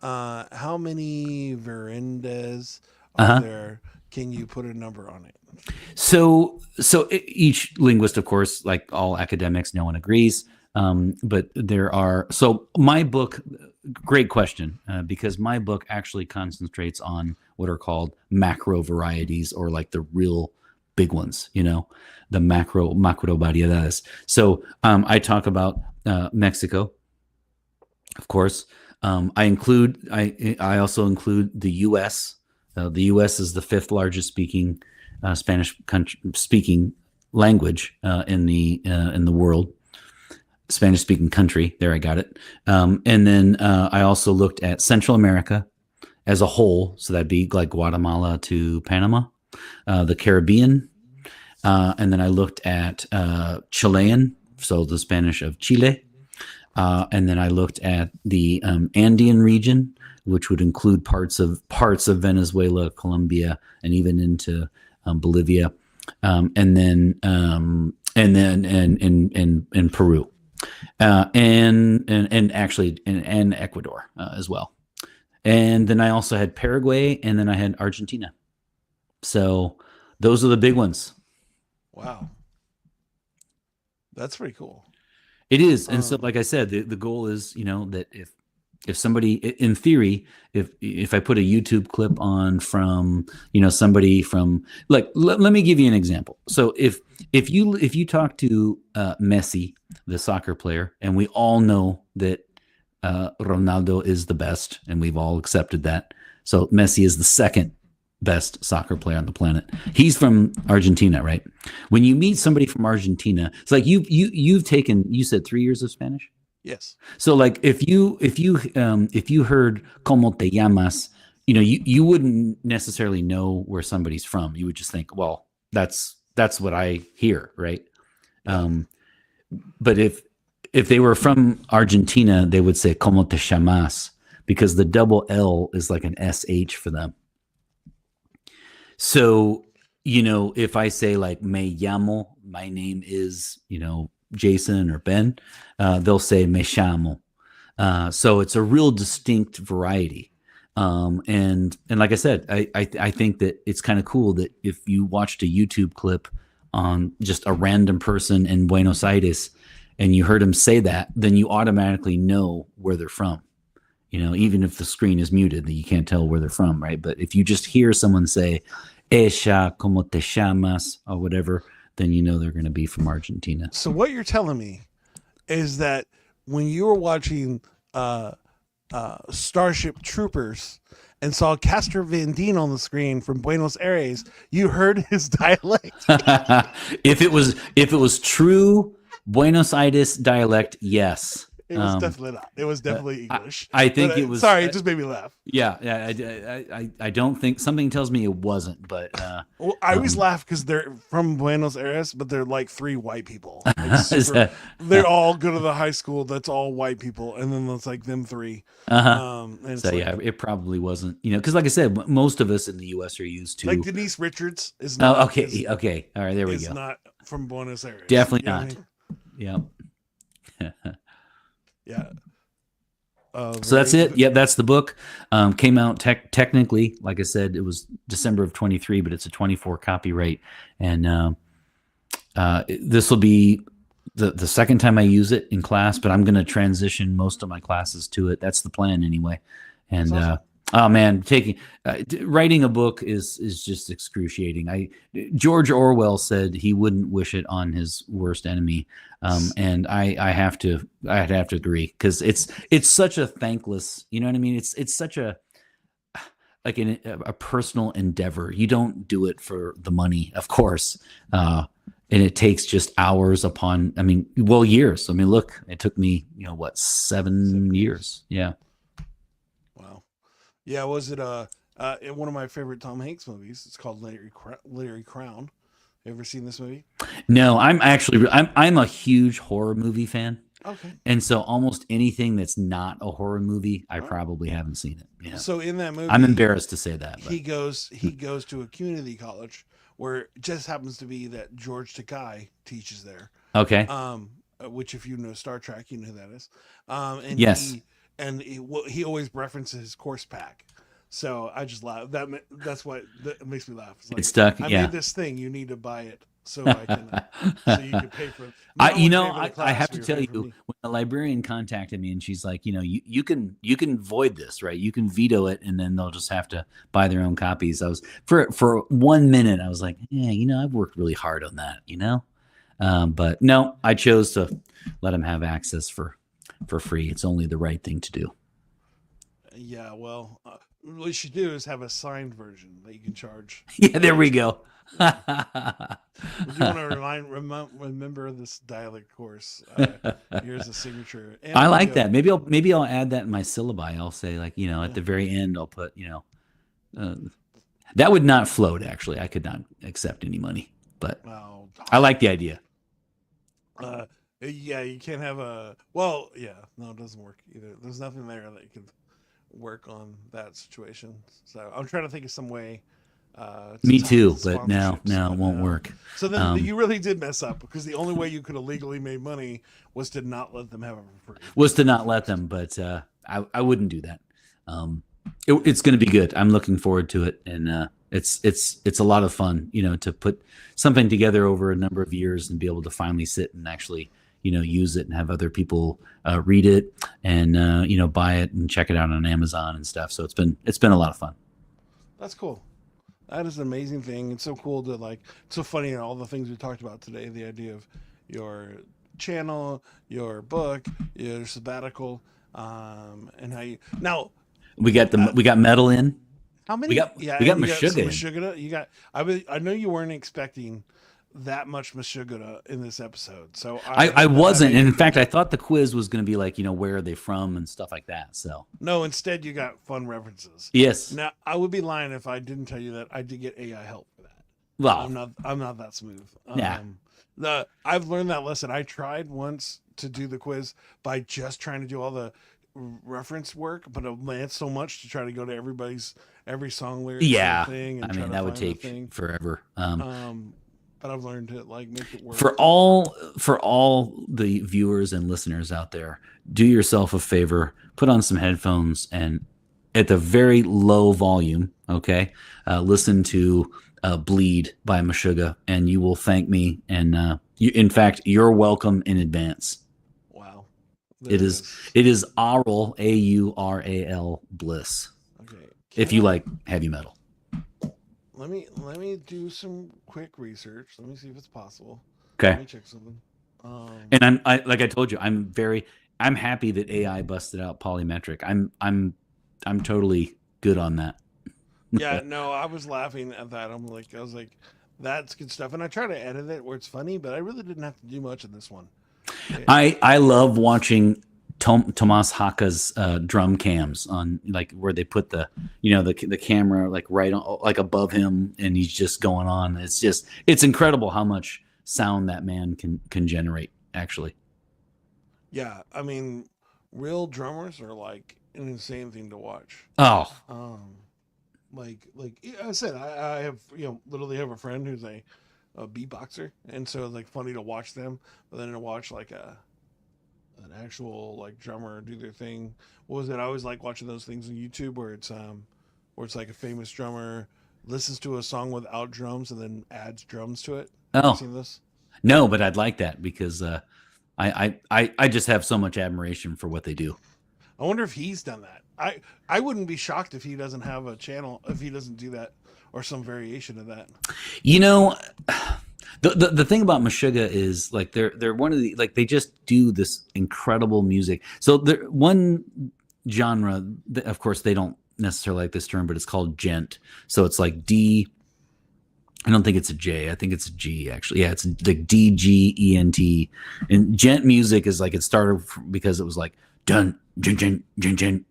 S2: how many variedades are there? Can you put a number on it?
S3: So each linguist, of course, like all academics, no one agrees. But there are, so my book, great question, because my book actually concentrates on what are called macro varieties, or like the real big ones, the macro variedades. So I talk about Mexico, of course. I also include the U.S. The U.S. is the fifth largest Spanish speaking language in the world. Spanish speaking country. There, I got it. And then I also looked at Central America as a whole. So that'd be like Guatemala to Panama. The Caribbean, and then I looked at Chilean, so the Spanish of Chile, and then I looked at the Andean region, which would include parts of Venezuela, Colombia, and even into Bolivia, and then Peru, and actually and Ecuador as well, and then I also had Paraguay, and then I had Argentina. So those are the big ones.
S2: Wow. That's pretty cool.
S3: It is. And so, like I said, the goal is, that if somebody, in theory, if I put a YouTube clip on from, somebody from, like, let me give you an example. So if you talk to Messi, the soccer player, and we all know that Ronaldo is the best, and we've all accepted that. So Messi is the second best soccer player on the planet. He's from Argentina, right? When you meet somebody from Argentina, it's like you've taken, you said 3 years of Spanish?
S2: Yes.
S3: So like if you heard "Cómo te llamas," you wouldn't necessarily know where somebody's from. You would just think, well, that's what I hear, right? But if they were from Argentina, they would say "Cómo te llamas," because the double L is like an SH for them. So, if I say like "me llamo," my name is, Jason or Ben, they'll say "me llamo." So it's a real distinct variety. And like I said, I think that it's kind of cool that if you watched a YouTube clip on just a random person in Buenos Aires and you heard him say that, then you automatically know where they're from. Even if the screen is muted, then you can't tell where they're from, right? But if you just hear someone say, "Ella, ¿cómo te llamas?" or whatever, then they're going to be from Argentina.
S2: So what you're telling me is that when you were watching Starship Troopers and saw Castor Van Dien on the screen from Buenos Aires, you heard his dialect.
S3: If it was true Buenos Aires dialect, yes.
S2: It was definitely not. It was definitely English.
S3: I think it was.
S2: Sorry, it just made me laugh.
S3: Yeah. I don't think, something tells me it wasn't, but
S2: well, I always laugh because they're from Buenos Aires, but they're like three white people. Like they all go to the high school that's all white people, and then it's like them three. And
S3: so yeah, it probably wasn't. Because like I said, most of us in the U.S. are used to,
S2: like Denise Richards is not.
S3: Oh, okay, all right, there we go.
S2: Not from Buenos Aires.
S3: Definitely not. Yeah.
S2: Yeah.
S3: So that's it. Yeah, that's the book. Came out technically, like I said, it was December of 23, but it's a 24 copyright, and this will be the second time I use it in class, but I'm going to transition most of my classes to it. That's the plan anyway. And
S2: That's awesome.
S3: oh man, writing a book is just excruciating. George Orwell said he wouldn't wish it on his worst enemy, and I'd have to agree, because it's such a thankless. You know what I mean? It's such a like a personal endeavor. You don't do it for the money, of course. And it takes just hours upon, years. I mean, look, it took me, 7 years. Yeah.
S2: Wow. Yeah, was it in one of my favorite Tom Hanks movies? It's called Larry Crown. You ever seen this movie?
S3: No, I'm a huge horror movie fan.
S2: Okay.
S3: And so almost anything that's not a horror movie, I probably haven't seen it. Yeah.
S2: So in that movie,
S3: I'm embarrassed to say that. But.
S2: He goes to a community college where it just happens to be that George Takei teaches there.
S3: Okay.
S2: Which, if you know Star Trek, you know who that is. And
S3: yes.
S2: He always references his course pack. So I just laugh. That's what that makes me laugh. It's like,
S3: it's stuck.
S2: I
S3: made
S2: this thing. You need to buy it so I can. So you can pay for it. I
S3: have to tell you, when the librarian contacted me and she's like, you can void this, right? You can veto it, and then they'll just have to buy their own copies. I was for 1 minute, I was like, yeah, I've worked really hard on that, but no, I chose to let them have access for free. It's only the right thing to do.
S2: Yeah, well, what you should do is have a signed version that you can charge.
S3: Yeah, there we go.
S2: Do you want to remember this dialect course? Here's a signature.
S3: I like that. Maybe I'll add that in my syllabi. I'll say, like, at the very end, I'll put, that would not float. Actually, I could not accept any money, but I like the idea.
S2: Yeah, you can't have a. Well, yeah, no, it doesn't work either. There's nothing there that you could work on that situation. So I'm trying to think of some way.
S3: Me too, but no, it won't work.
S2: So then you really did mess up, because the only way you could have legally made money was to not let them have it for free.
S3: Was to not let them, but I wouldn't do that. It's going to be good. I'm looking forward to it, and it's a lot of fun, to put something together over a number of years and be able to finally sit and actually, use it and have other people read it and buy it and check it out on Amazon and stuff. So it's been a lot of fun.
S2: That's cool. That is an amazing thing. It's so cool to it's so funny, all the things we talked about today, the idea of your channel, your book, your sabbatical, and how you now we got
S3: metal in.
S2: How many?
S3: We got
S2: Meshuggah. You got. I know you weren't expecting that much Meshuggah in this episode, so
S3: I wasn't. And in fact, I thought the quiz was going to be like, where are they from and stuff like that. So
S2: no, instead you got fun references.
S3: Yes.
S2: Now I would be lying if I didn't tell you that I did get AI help for that.
S3: Well,
S2: I'm not that smooth.
S3: Yeah.
S2: I've learned that lesson. I tried once to do the quiz by just trying to do all the reference work, but it's so much to try to go to every song lyric.
S3: Yeah.
S2: Thing and
S3: that would take forever.
S2: But I've learned to make it work.
S3: For all the viewers and listeners out there, do yourself a favor, put on some headphones and at the very low volume, okay, listen to Bleed by Meshuggah, and you will thank me. And in fact, you're welcome in advance.
S2: Wow.
S3: It is aural, AURAL bliss.
S2: Okay.
S3: If you like heavy metal.
S2: Let me do some quick research. Let me see if it's possible.
S3: Okay.
S2: Let me check something.
S3: And like I told you, I'm happy that AI busted out polymetric. I'm totally good on that.
S2: Yeah, no, I was laughing at that. I was like, that's good stuff. And I try to edit it where it's funny, but I really didn't have to do much in this one.
S3: I love watching Tomas Haka's drum cams on, like, where they put the camera right on, above him, and he's just going on. It's incredible how much sound that man can generate, actually.
S2: Yeah, I mean, real drummers are like an insane thing to watch.
S3: Oh.
S2: Like I said, I have literally have a friend who's a beatboxer, and so it's funny to watch them, but then to watch an actual drummer do their thing. What was it? I always like watching those things on YouTube where it's like a famous drummer listens to a song without drums and then adds drums to it.
S3: Oh,
S2: have you seen this?
S3: No, but I'd like that because I just have so much admiration for what they do.
S2: I wonder if he's done that. I wouldn't be shocked if he doesn't have a channel, if he doesn't do that or some variation of that.
S3: You know, the thing about Meshuggah is like they're one of the like they just do this incredible music. So one genre, of course, they don't necessarily like this term, but it's called gent. So it's like D. I don't think it's a J. I think it's a G actually. Yeah, it's like DGENT. And gent music is like it started because it was like dun dun dun dun dun.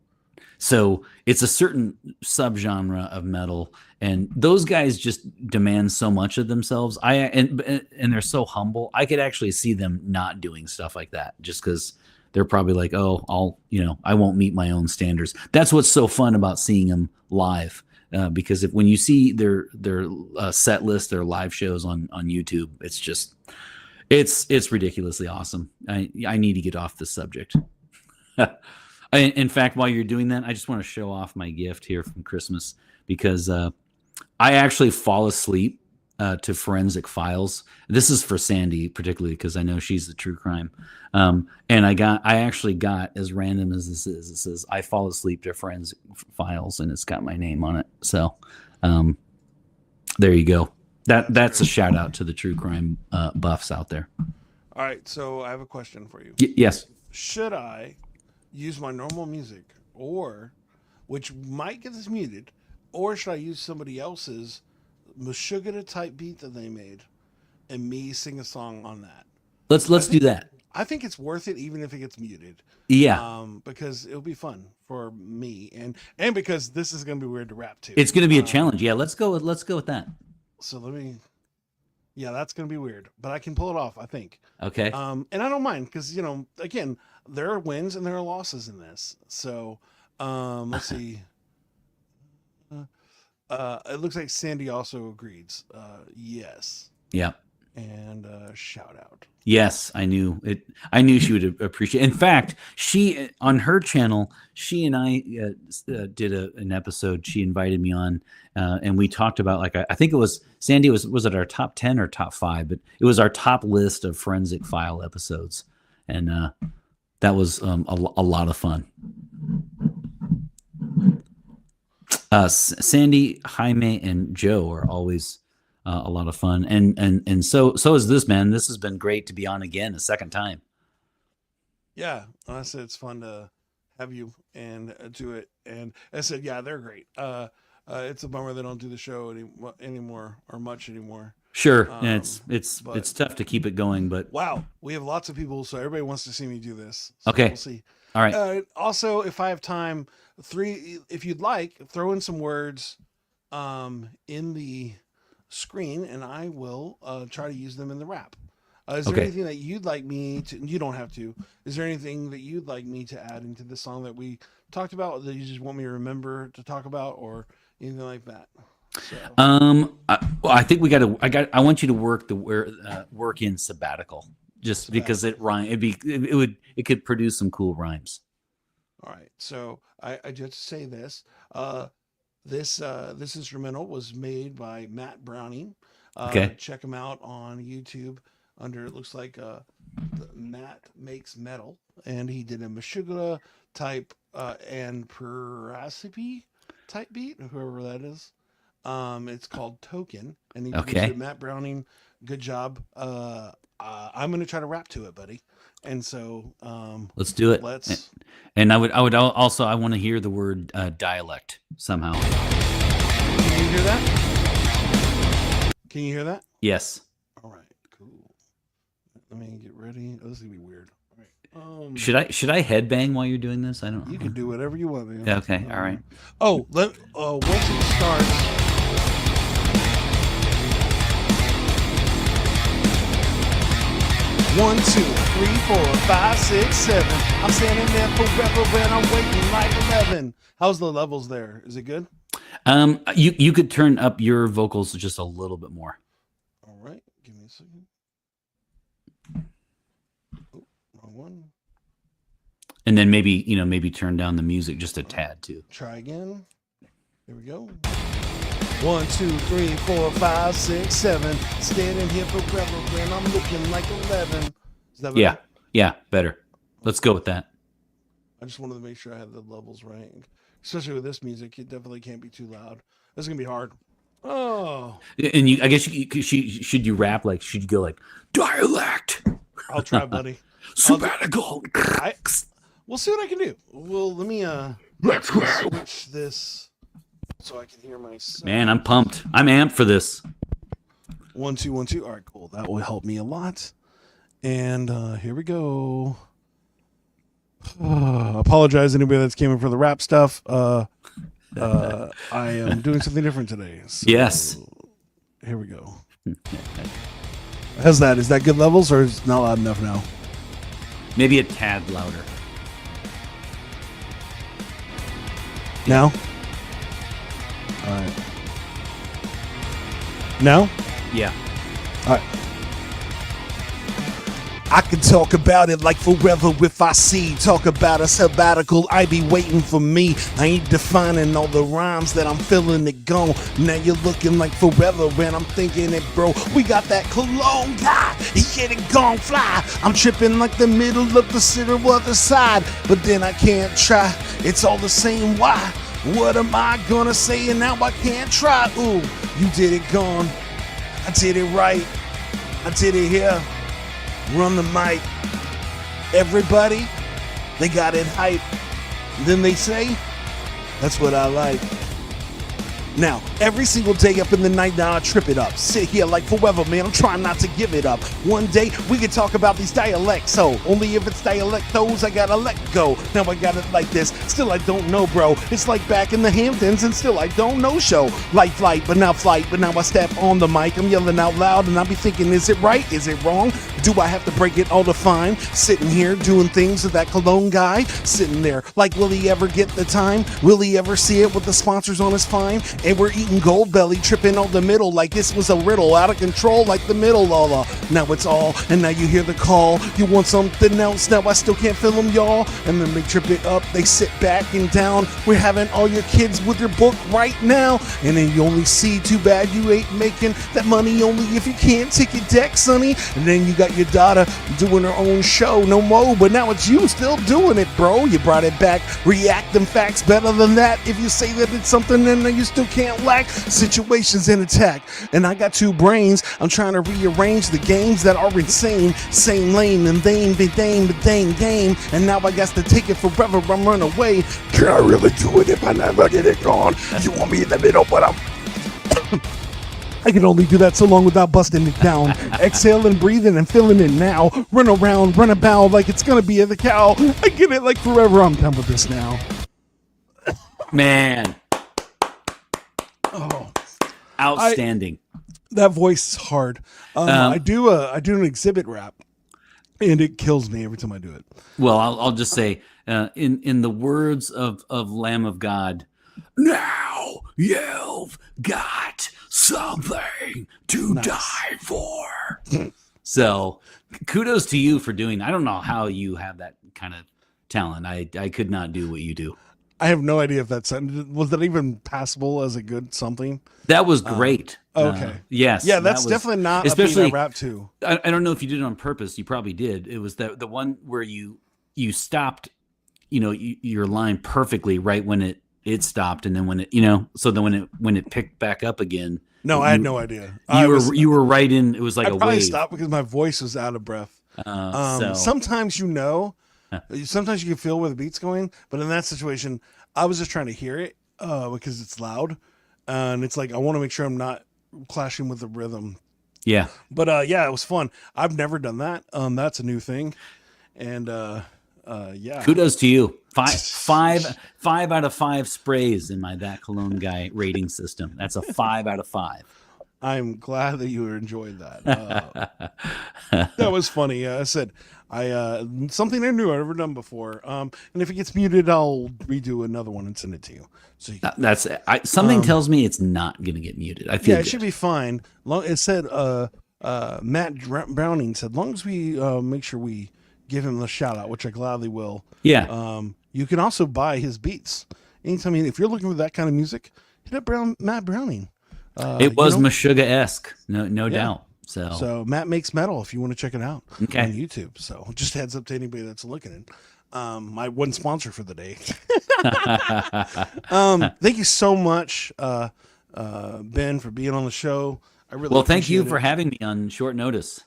S3: So it's a certain subgenre of metal, and those guys just demand so much of themselves. And they're so humble. I could actually see them not doing stuff like that, just because they're probably like, oh, I won't meet my own standards. That's what's so fun about seeing them live, because when you see their set list, their live shows on YouTube, it's just it's ridiculously awesome. I need to get off this subject. In fact, while you're doing that, I just want to show off my gift here from Christmas because I actually fall asleep to Forensic Files. This is for Sandy particularly because I know she's the true crime. And I actually got, as random as this is, it says I fall asleep to Forensic Files, and it's got my name on it. So there you go. That's a shout out to the true crime buffs out there.
S2: All right, so I have a question for you.
S3: Yes.
S2: Should I use my normal music, or which might get this muted, or should I use somebody else's Meshuggah type beat that they made and me sing a song on that?
S3: Let's do that.
S2: I think it's worth it even if it gets muted.
S3: Yeah.
S2: Because it'll be fun for me and because this is going to be weird to rap to.
S3: It's going to be a challenge. Yeah, let's go with that.
S2: So yeah, that's going to be weird, but I can pull it off, I think.
S3: Okay.
S2: And I don't mind because, again, there are wins and there are losses in this. So, let's see. It looks like Sandy also agrees. Yes.
S3: Yeah.
S2: And shout out.
S3: Yes, I knew it. I knew she would appreciate. In fact, she on her channel, she and I did an episode. She invited me on, and we talked about like I think it was Sandy was it our top 10 or top 5, but it was our top list of Forensic File episodes, and that was a lot of fun. Sandy, Jaime, and Joe are always a lot of fun, and so is this, man. This has been great to be on again a second time.
S2: Yeah, honestly, it's fun to have you and do it. And I said, yeah, they're great. It's a bummer they don't do the show anymore or much anymore.
S3: Sure, yeah, it's tough to keep it going, but
S2: wow, we have lots of people, so everybody wants to see me do this. So
S3: okay,
S2: we'll see.
S3: All right.
S2: Also, if I have time, if you'd like, throw in some words in the screen, and I will try to use them in the rap. Is there anything that you'd like me to? You don't have to. Is there anything that you'd like me to add into the song that we talked about that you just want me to remember to talk about, or anything like that? So.
S3: I think I want you to work in sabbatical, just because it rhyme. It could produce some cool rhymes.
S2: All right. So I just say this. This instrumental was made by Matt Browning. Check him out on YouTube under, it looks like Matt Makes Metal, and he did a Meshuggah type and Paracipe type beat, whoever that is. It's called Token, and he produced it. Matt Browning, good job. I'm going to try to rap to it, buddy. And so
S3: let's do it. And I would also, I want to hear the word dialect somehow.
S2: Can you hear that? Can you hear that?
S3: Yes.
S2: All right, cool. Let me get ready. Oh, this is gonna be weird. All right.
S3: Should I headbang while you're doing this? I don't know.
S2: You can do whatever you want, man.
S3: Okay. All right.
S2: Oh, once it starts. 1, 2, 3, 4, 5, 6, 7. I'm standing there forever when I'm waiting like 11. How's the levels there? Is it good?
S3: You could turn up your vocals just a little bit more.
S2: All right, give me a second. Oh, wrong one.
S3: And then maybe turn down the music just a tad too.
S2: Try again. Here we go. 1, 2, 3, 4, 5, 6, 7. Standing here forever when I'm looking like 11. Is that better?
S3: Yeah. Yeah. Better. Let's go with that.
S2: I just wanted to make sure I had the levels right. Especially with this music, it definitely can't be too loud. This is going to be hard. Oh.
S3: And I guess should you rap like, should you go like dialect?
S2: I'll try, buddy.
S3: Sabbatical.
S2: We'll see what I can do. Well, let me
S3: Let's go.
S2: switch this so I can hear myself.
S3: Man, I'm pumped. I'm amped for this.
S2: 1, 2, 1, 2. All right, cool. That will help me a lot. And here we go. Apologize anybody that's came in for the rap stuff. I am doing something different today. So
S3: Yes.
S2: Here we go. How's that? Is that good levels or is it not loud enough now?
S3: Maybe a tad louder.
S2: Now? All right. Now?
S3: Yeah.
S2: All right. I can talk about it like forever if I see. Talk about a sabbatical, I be waiting for me. I ain't defining all the rhymes that I'm feeling it gone. Now you're looking like forever and I'm thinking it, bro. We got that Cologne Guy, he get it gon' fly. I'm tripping like the middle of the city other side, but then I can't try. It's all the same, why? What am I gonna say and now I can't try? Ooh, you did it gone. I did it right. I did it here. Run the mic. Everybody, they got it hype. Then they say, that's what I like. Now, every single day up in the night, now I trip it up. Sit here like forever, man, I'm trying not to give it up. One day, we can talk about these dialects, so only if it's dialectos, I gotta let go. Now I got it like this, still I don't know, bro. It's like back in the Hamptons, and still I don't know show. Light flight, but now I step on the mic. I'm yelling out loud, and I be thinking, is it right? Is it wrong? Do I have to break it all to find? Sitting here doing things with that Cologne Guy, sitting there like, will he ever get the time? Will he ever see it with the sponsors on his fine? And we're eating Gold Belly, tripping on the middle like this was a riddle, out of control like the middle Lola. Now it's all, and now you hear the call. You want something else? Now I still can't feel them, y'all. And then they trip it up, they sit back and down. We're having all your kids with your book right now. And then you only see, too bad you ain't making that money only if you can't take your deck, sonny. And then you got your daughter doing her own show, no more, but now it's you still doing it, bro. You brought it back, react them facts better than that. If you say that it's something, then you still can't lack situations in attack. And I got two brains, I'm trying to rearrange the games that are insane. Same lane and dame, game. And now I got to take it forever, I'm run away. Can I really do it if I never get it gone? You want me in the middle, but I can only do that so long without busting it down. Exhaling, breathing, and feeling it now. Run around, run about like it's gonna be the cow. I get it like forever, I'm done with this now.
S3: Man.
S2: Oh,
S3: Outstanding.
S2: that voice is hard. I do an exhibit rap, and it kills me every time I do it.
S3: Well, I'll just say, in the words of Lamb of God, now you've got something to die for. So kudos to you for doing. I don't know how you have that kind of talent. I could not do what you do.
S2: I have no idea if was that even passable as a good something.
S3: That was great.
S2: Okay.
S3: Yes.
S2: Yeah, that's definitely not
S3: especially
S2: a rap too.
S3: I don't know if you did it on purpose. You probably did. It was the one where you stopped, your line perfectly right when it stopped, and then when it, so then when it picked back up again.
S2: No, I had no idea.
S3: You were right in. It was like
S2: I
S3: a
S2: probably
S3: wave.
S2: stopped because my voice was out of breath.
S3: So.
S2: Sometimes sometimes you can feel where the beat's going, but in that situation, I was just trying to hear it because it's loud, and it's like I want to make sure I'm not clashing with the rhythm.
S3: Yeah,
S2: but yeah, it was fun. I've never done that. That's a new thing, and yeah.
S3: Kudos to you. Five out of 5 sprays in my That Cologne Guy rating system. That's a 5 out of 5.
S2: I'm glad that you enjoyed that. That was funny. I said something I knew I've never done before. And if it gets muted, I'll redo another one and send it to you. So
S3: something tells me it's not going to get muted. I feel
S2: it should be fine. It said Matt Browning said, long as we make sure we give him the shout out, which I gladly will.
S3: Yeah.
S2: You can also buy his beats anytime. If you're looking for that kind of music, hit up Matt Browning.
S3: It was Meshuggah-esque, no doubt.
S2: So Matt Makes Metal, if you want to check it out on
S3: Okay.
S2: YouTube. So just heads up to anybody that's looking. My one sponsor for the day. Thank you so much, Ben, for being on the show. I really
S3: thank you
S2: appreciate
S3: for
S2: it.
S3: having me on short notice.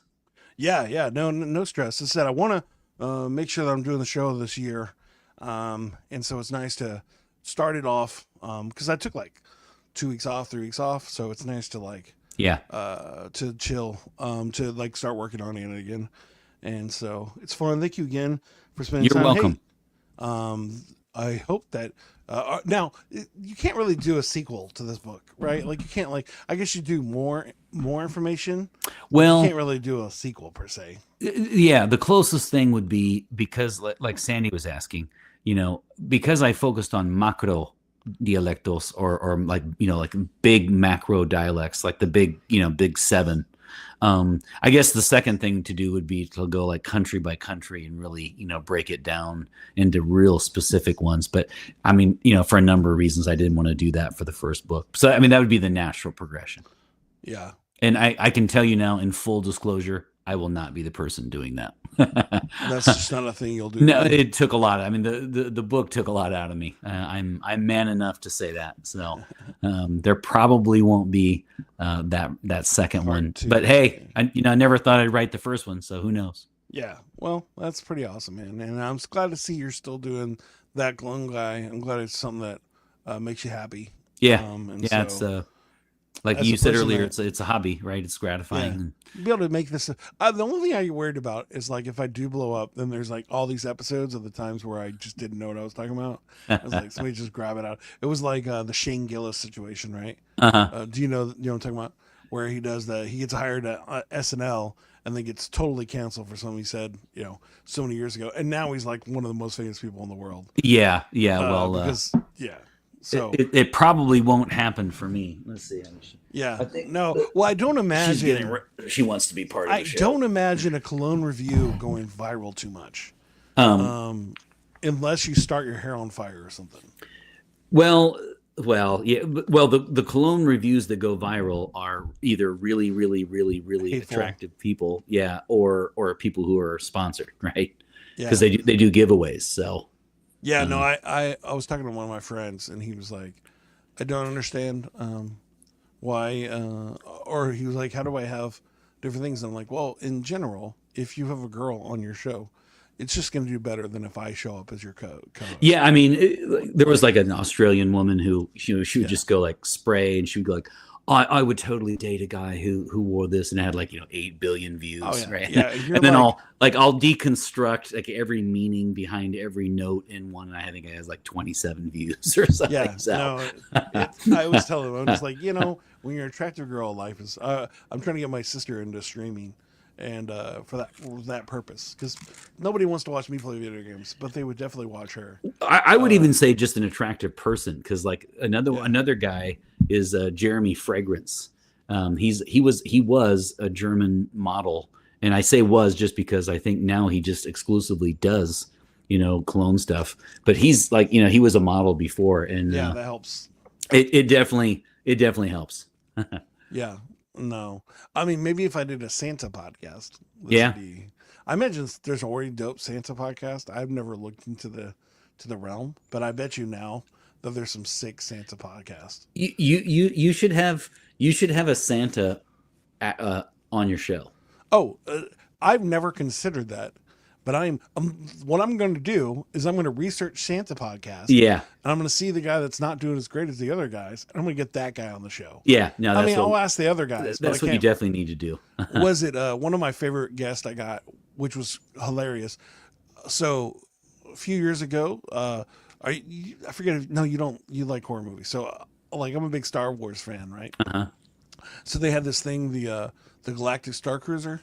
S2: Yeah, no stress. As I said, I want to make sure that I'm doing the show this year, and so it's nice to start it off because I took like 2 weeks off, 3 weeks off, so it's nice to like to chill, to like start working on it again, and so it's fun. Thank you again for spending time.
S3: You're welcome.
S2: Hey, I hope that now you can't really do a sequel to this book, right? Like you can't I guess you do more information.
S3: Well,
S2: you can't really do a sequel per se.
S3: Yeah, the closest thing would be because like Sandy was asking, because I focused on macro dialectos or like big macro dialects, like the big seven. I guess the second thing to do would be to go like country by country and really, break it down into real specific ones. But I mean, for a number of reasons, I didn't want to do that for the first book. So, I mean, that would be the natural progression.
S2: Yeah.
S3: And I can tell you now in full disclosure, I will not be the person doing that.
S2: That's just not a thing you'll do.
S3: No, it took a lot. I mean, the book took a lot out of me. I'm man enough to say that. So there probably won't be that second one. But hey, I never thought I'd write the first one. So who knows?
S2: Yeah. Well, that's pretty awesome, man. And I'm just glad to see you're still doing That Cologne Guy. I'm glad it's something that makes you happy.
S3: Yeah.
S2: So,
S3: it's like you said earlier, it's a hobby, right? It's gratifying.
S2: Yeah. Be able to make this. The only thing I get worried about is like if I do blow up, then there's like all these episodes of the times where I just didn't know what I was talking about. I was like, somebody just grab it out. It was like the Shane Gillis situation, right? Do you know what I'm talking about? Where he does that, he gets hired at SNL and then gets totally canceled for something he said, so many years ago, and now he's like one of the most famous people in the world.
S3: Yeah.
S2: So
S3: it probably won't happen for me. Let's see.
S2: I don't imagine
S3: she wants to be part of the show.
S2: I don't imagine a cologne review going viral too much, unless you start your hair on fire or something.
S3: Well, yeah. Well, the cologne reviews that go viral are either really, really, really, really
S2: hateful,
S3: attractive people, or people who are sponsored, right? Because
S2: Yeah.
S3: they do giveaways. So.
S2: Yeah, no, I was talking to one of my friends, and he was like, I don't understand why, or he was like, how do I have different things? And I'm like, well, in general, if you have a girl on your show, it's just going to do better than if I show up as your co-host.
S3: Yeah, I mean, there was like an Australian woman who she would just go like spray, and she would go like, I would totally date a guy who wore this and had like 8 billion views, right?
S2: Yeah,
S3: and then I'll deconstruct like every meaning behind every note in one, and I think it has like 27 views or something.
S2: Yeah,
S3: so.
S2: I always tell them, I'm just like, when you're an attractive girl, life is. I'm trying to get my sister into streaming, and for that purpose, because nobody wants to watch me play video games, but they would definitely watch her.
S3: I would even say just an attractive person, because like another guy is Jeremy Fragrance. He was a German model, and I say was just because I think now he just exclusively does cologne stuff. But he's like he was a model before, and
S2: that helps.
S3: It definitely helps.
S2: Yeah. No, I mean maybe if I did a Santa podcast. I imagine there's already dope Santa podcast. I've never looked into the realm, but I bet you now that there's some sick Santa podcasts.
S3: You should have a Santa on your show.
S2: Oh, I've never considered that, but what I'm going to do is I'm going to research Santa podcast.
S3: Yeah,
S2: and I'm going to see the guy that's not doing as great as the other guys, and I'm going to get that guy on the show.
S3: Yeah, no,
S2: I'll ask the other guys.
S3: That's what you definitely need to do.
S2: Was it one of my favorite guests I got, which was hilarious. So a few years ago, I forget. No, you don't. You like horror movies, so like I'm a big Star Wars fan, right? So they had this thing, the Galactic Star Cruiser.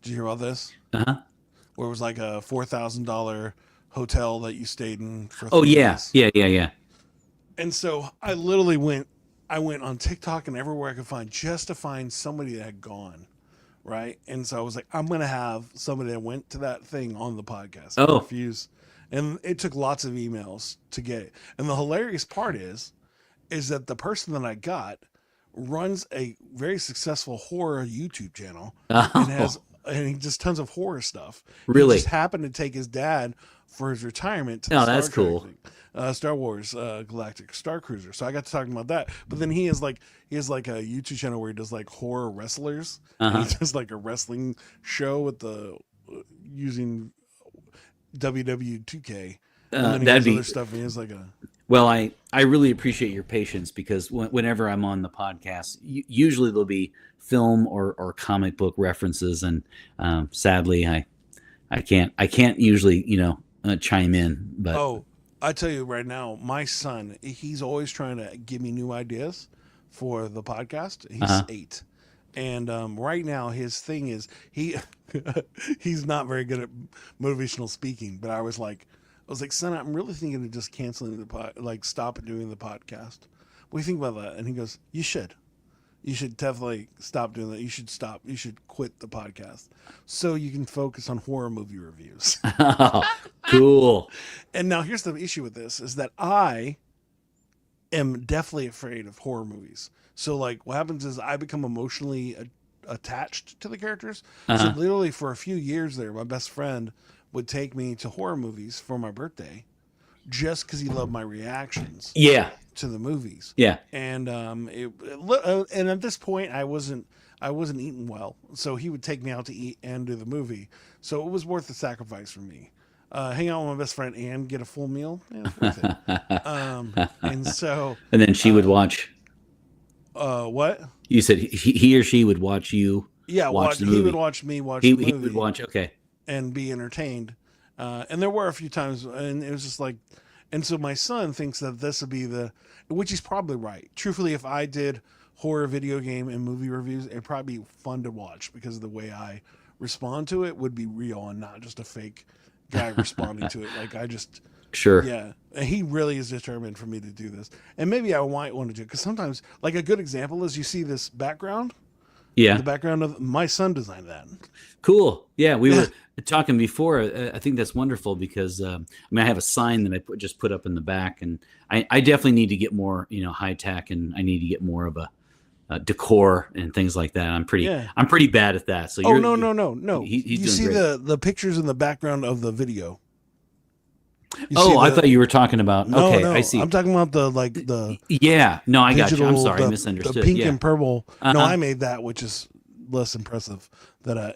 S2: Did you hear about this? Where it was like a $4,000 hotel that you stayed in for 3 days.
S3: Yeah.
S2: And so I literally went on TikTok and everywhere I could find just to find somebody that had gone, right? And so I was like, I'm going to have somebody that went to that thing on the podcast. I refuse. And it took lots of emails to get it. And the hilarious part is that the person that I got runs a very successful horror YouTube channel
S3: Oh,
S2: and he does tons of horror stuff. He
S3: really?
S2: just happened to take his dad for his retirement to the
S3: Oh, that's
S2: Star Trek
S3: cool.
S2: thing, Star Wars Galactic Star Cruiser. So I got to talking about that. But then he has like a YouTube channel where he does like horror wrestlers. And
S3: Uh-huh.
S2: he does like a wrestling show with the using WW2K. And then he
S3: That'd
S2: has other
S3: be
S2: stuff. And he has like a
S3: well. I really appreciate your patience because whenever I'm on the podcast, usually there'll be film or comic book references, and sadly, I can't usually chime in. But
S2: Oh, I tell you right now, my son, he's always trying to give me new ideas for the podcast. He's
S3: uh
S2: 8. And right now his thing is he's not very good at motivational speaking, but I was like, son, I'm really thinking of just canceling stop doing the podcast. What do you think about that? And he goes, you should. You should definitely stop doing that. You should stop. You should quit the podcast so you can focus on horror movie reviews.
S3: cool.
S2: And now here's the issue with this is that I am definitely afraid of horror movies. So like what happens is I become emotionally attached to the characters.
S3: Uh-huh.
S2: So literally for a few years there, my best friend would take me to horror movies for my birthday just because he loved my reactions
S3: Yeah,
S2: to the movies.
S3: yeah.
S2: And and at this point I wasn't eating well, so he would take me out to eat and do the movie. So it was worth the sacrifice for me. Hang out with my best friend and get a full meal. Yeah, it's worth it. And so
S3: And then she would watch.
S2: what?
S3: You said he or she would watch you.
S2: Yeah,
S3: watch the
S2: he
S3: movie.
S2: would watch me watch
S3: He
S2: the movie
S3: would watch. Okay.
S2: and be entertained. And there were a few times, and it was just like, and so my son thinks that this would be which he's probably right. Truthfully, if I did horror video game and movie reviews, it'd probably be fun to watch because of the way I respond to it would be real and not just a fake guy responding to it. Like I just,
S3: Sure.
S2: yeah. And he really is determined for me to do this. And maybe I might want to do it because sometimes, like a good example is you see this background.
S3: Yeah.
S2: The background of my son designed that.
S3: Cool. Yeah, we were talking before. I think that's wonderful because I have a sign that I just put up in the back, and I definitely need to get more, high tech, and I need to get more of a decor and things like that. I'm pretty bad at that. So
S2: no.
S3: He's
S2: You
S3: doing
S2: see
S3: great.
S2: the pictures in the background of the video.
S3: I thought you were talking about.
S2: No,
S3: Okay,
S2: no,
S3: I see.
S2: I'm talking about the
S3: Yeah, no, I got you. I'm
S2: digital,
S3: sorry, I
S2: the
S3: misunderstood.
S2: The pink
S3: Yeah.
S2: and purple. No,
S3: Uh-huh.
S2: I made that, which is less impressive that a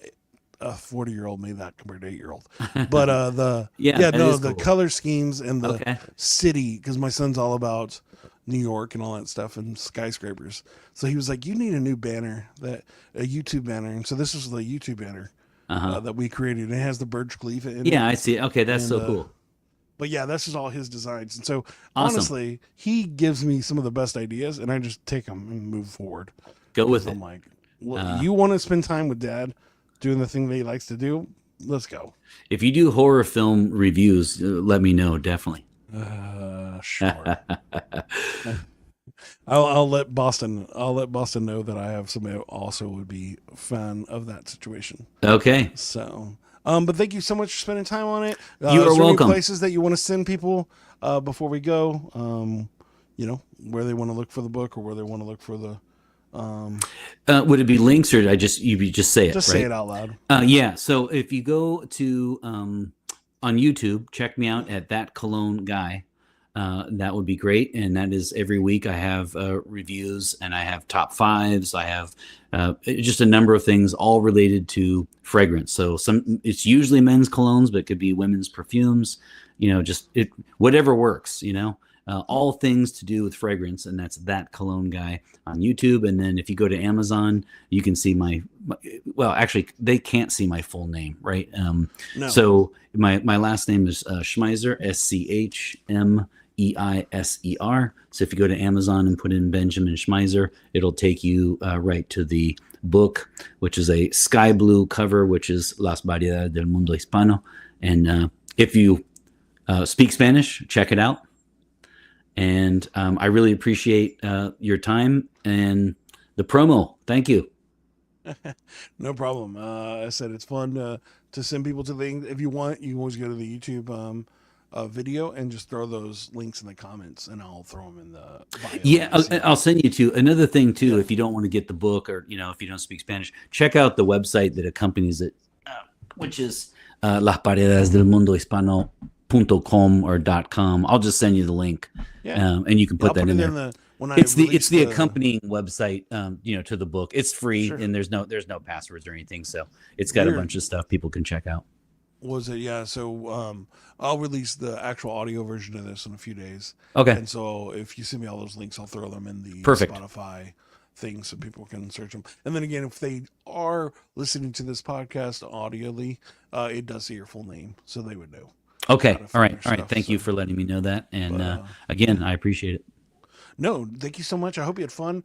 S2: 40-year-old made that compared to 8-year-old. But the
S3: that is
S2: the
S3: cool.
S2: color schemes and the
S3: Okay.
S2: city, because my son's all about New York and all that stuff and skyscrapers. So he was like, "You need a new banner, a YouTube banner." And so this is the YouTube banner that we created. And it has the Burj Khalifa in it.
S3: Yeah, I see. Okay, that's
S2: And,
S3: so cool.
S2: But yeah, this is all his designs. And so
S3: Awesome.
S2: honestly, he gives me some of the best ideas and I just take them and move forward.
S3: Go with it.
S2: I'm like, well, you want to spend time with dad doing the thing that he likes to do? Let's go.
S3: If you do horror film reviews, let me know. Definitely.
S2: Sure. I'll let Boston know that I have somebody who also would be a fan of that situation.
S3: Okay.
S2: So, but thank you so much for spending time on it.
S3: You
S2: is
S3: are
S2: there any
S3: welcome.
S2: places that you want to send people before we go? Where they want to look for the book or where they want to look for the.
S3: Would it be links or you just say it?
S2: Just
S3: right?
S2: say it out loud.
S3: Yeah. So if you go to on YouTube, check me out at That Cologne Guy. That would be great. And that is every week I have reviews and I have top fives. I have just a number of things all related to fragrance. So it's usually men's colognes, but it could be women's perfumes, whatever works, all things to do with fragrance. And that's That Cologne Guy on YouTube. And then if you go to Amazon, you can see actually they can't see my full name, right?
S2: No.
S3: So my last name is Schmeiser, Schmeiser. So if you go to Amazon and put in Benjamin Schmeiser, it'll take you right to the book, which is a sky blue cover, which is Las Variedades del Mundo Hispano. And if you speak Spanish, check it out. And I really appreciate your time and the promo. Thank you.
S2: No problem. I said it's fun to send people to things. If you want, you can always go to the YouTube video and just throw those links in the comments, and I'll throw them in the bio.
S3: Yeah, I'll send you to another thing too. If you don't want to get the book, or if you don't speak Spanish, check out the website that accompanies it, which is las variedades del mundo hispano.com or .com. I'll just send you the link, and you can put that in there. It's the accompanying website, to the book. It's free, and there's no passwords or anything, so it's got a bunch of stuff people can check out.
S2: Was it? Yeah. So I'll release the actual audio version of this in a few days.
S3: Okay.
S2: And so if you send me all those links, I'll throw them in the Spotify thing so people can search them. And then again, if they are listening to this podcast audibly, it does say your full name, so they would know.
S3: Okay. All right. Thank you for letting me know that. And again, I appreciate it.
S2: No, thank you so much. I hope you had fun.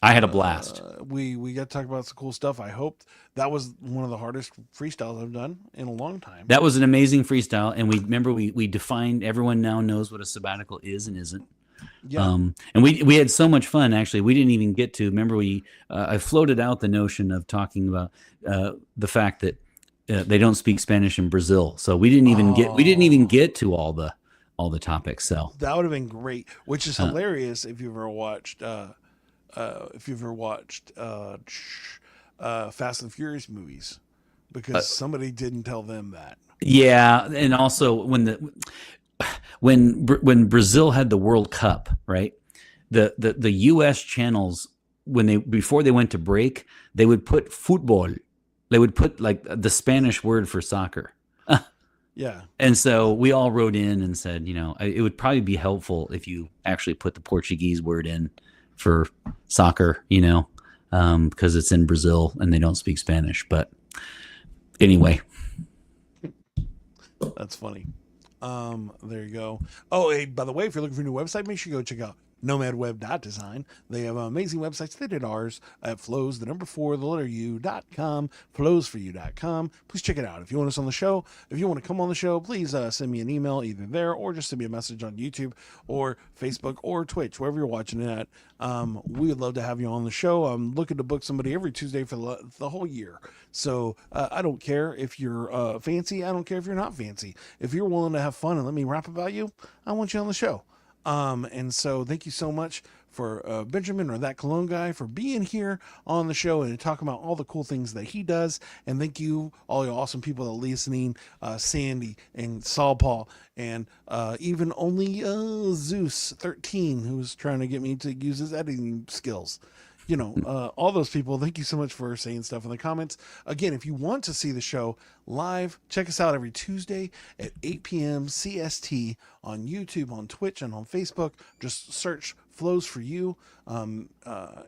S3: I had a blast.
S2: We got to talk about some cool stuff. I hope that was one of the hardest freestyles I've done in a long time.
S3: That was an amazing freestyle, and we defined. Everyone now knows what a sabbatical is and isn't. Yeah. And we had so much fun. Actually, we didn't even get to. Remember, I floated out the notion of talking about the fact that they don't speak Spanish in Brazil, so we didn't even get to all the topics. So
S2: that would have been great. Which is hilarious if you've ever watched. Fast and Furious movies, because somebody didn't tell them that.
S3: Yeah, and also when Brazil had the World Cup, right? The U.S. channels, before they went to break, they would put football. They would put like the Spanish word for soccer.
S2: Yeah. And
S3: so we all wrote in and said, it would probably be helpful if you actually put the Portuguese word in for soccer, because it's in Brazil and they don't speak Spanish. But anyway,
S2: that's funny. There you go. Oh, hey, by the way, if you're looking for a new website, make sure you go check out nomadweb.design. They have amazing websites. They did ours at flows, 4u.com, flowsforyou.com. Please check it out. If you want us on the show, if you want to come on the show, please send me an email either there or just send me a message on YouTube or Facebook or Twitch, wherever you're watching it at. We would love to have you on the show. I'm looking to book somebody every Tuesday for the whole year. So I don't care if you're fancy. I don't care if you're not fancy. If you're willing to have fun and let me rap about you, I want you on the show. And so thank you so much for Benjamin, or That Cologne Guy, for being here on the show and talking about all the cool things that he does. And thank you, all you awesome people that are listening, Sandy and Saul Paul, and even only Zeus 13, who's trying to get me to use his editing skills. All those people, thank you so much for saying stuff in the comments. Again, if you want to see the show live, check us out every Tuesday at 8 p.m. CST on YouTube, on Twitch, and on Facebook. Just search Flows for You, and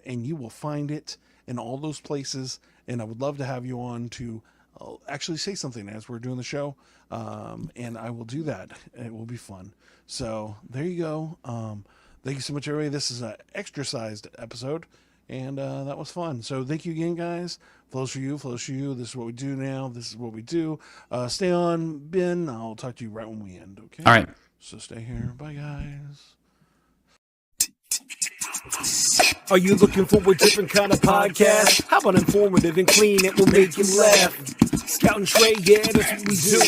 S2: you will find it in all those places. And I would love to have you on to actually say something as we're doing the show, and I will do that. It will be fun. So there you go. Thank you so much, everybody. This is an extra-sized episode. And that was fun. So thank you again, guys. Flows for you, flows for you. This is what we do now. This is what we do. Stay on, Ben. I'll talk to you right when we end, okay?
S3: All right.
S2: So stay here. Bye, guys.
S1: Are you looking for a different kind of podcast? How about informative and clean? It will make you laugh. Scout and Trey, yeah, that's what we do.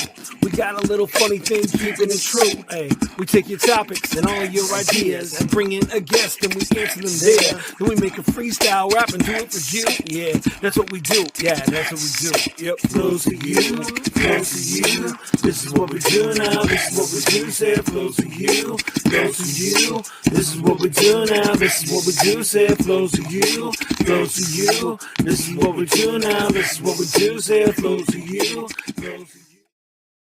S1: We got a little funny thing, keeping it true. Hey, we take your topics and all your ideas and bring in a guest and we answer them there. Then we make a freestyle rap and do it for you. Yeah, that's what we do. Yeah, that's what we do. Yep, flows for you, flows for you. This is what we do now. This is what we do. Say it flows for you, flows for you. This is what we do now. This is what we do. Say it flows for you, flows for you. This is what we do now. This is what we do. Say it flows for you, flows for you.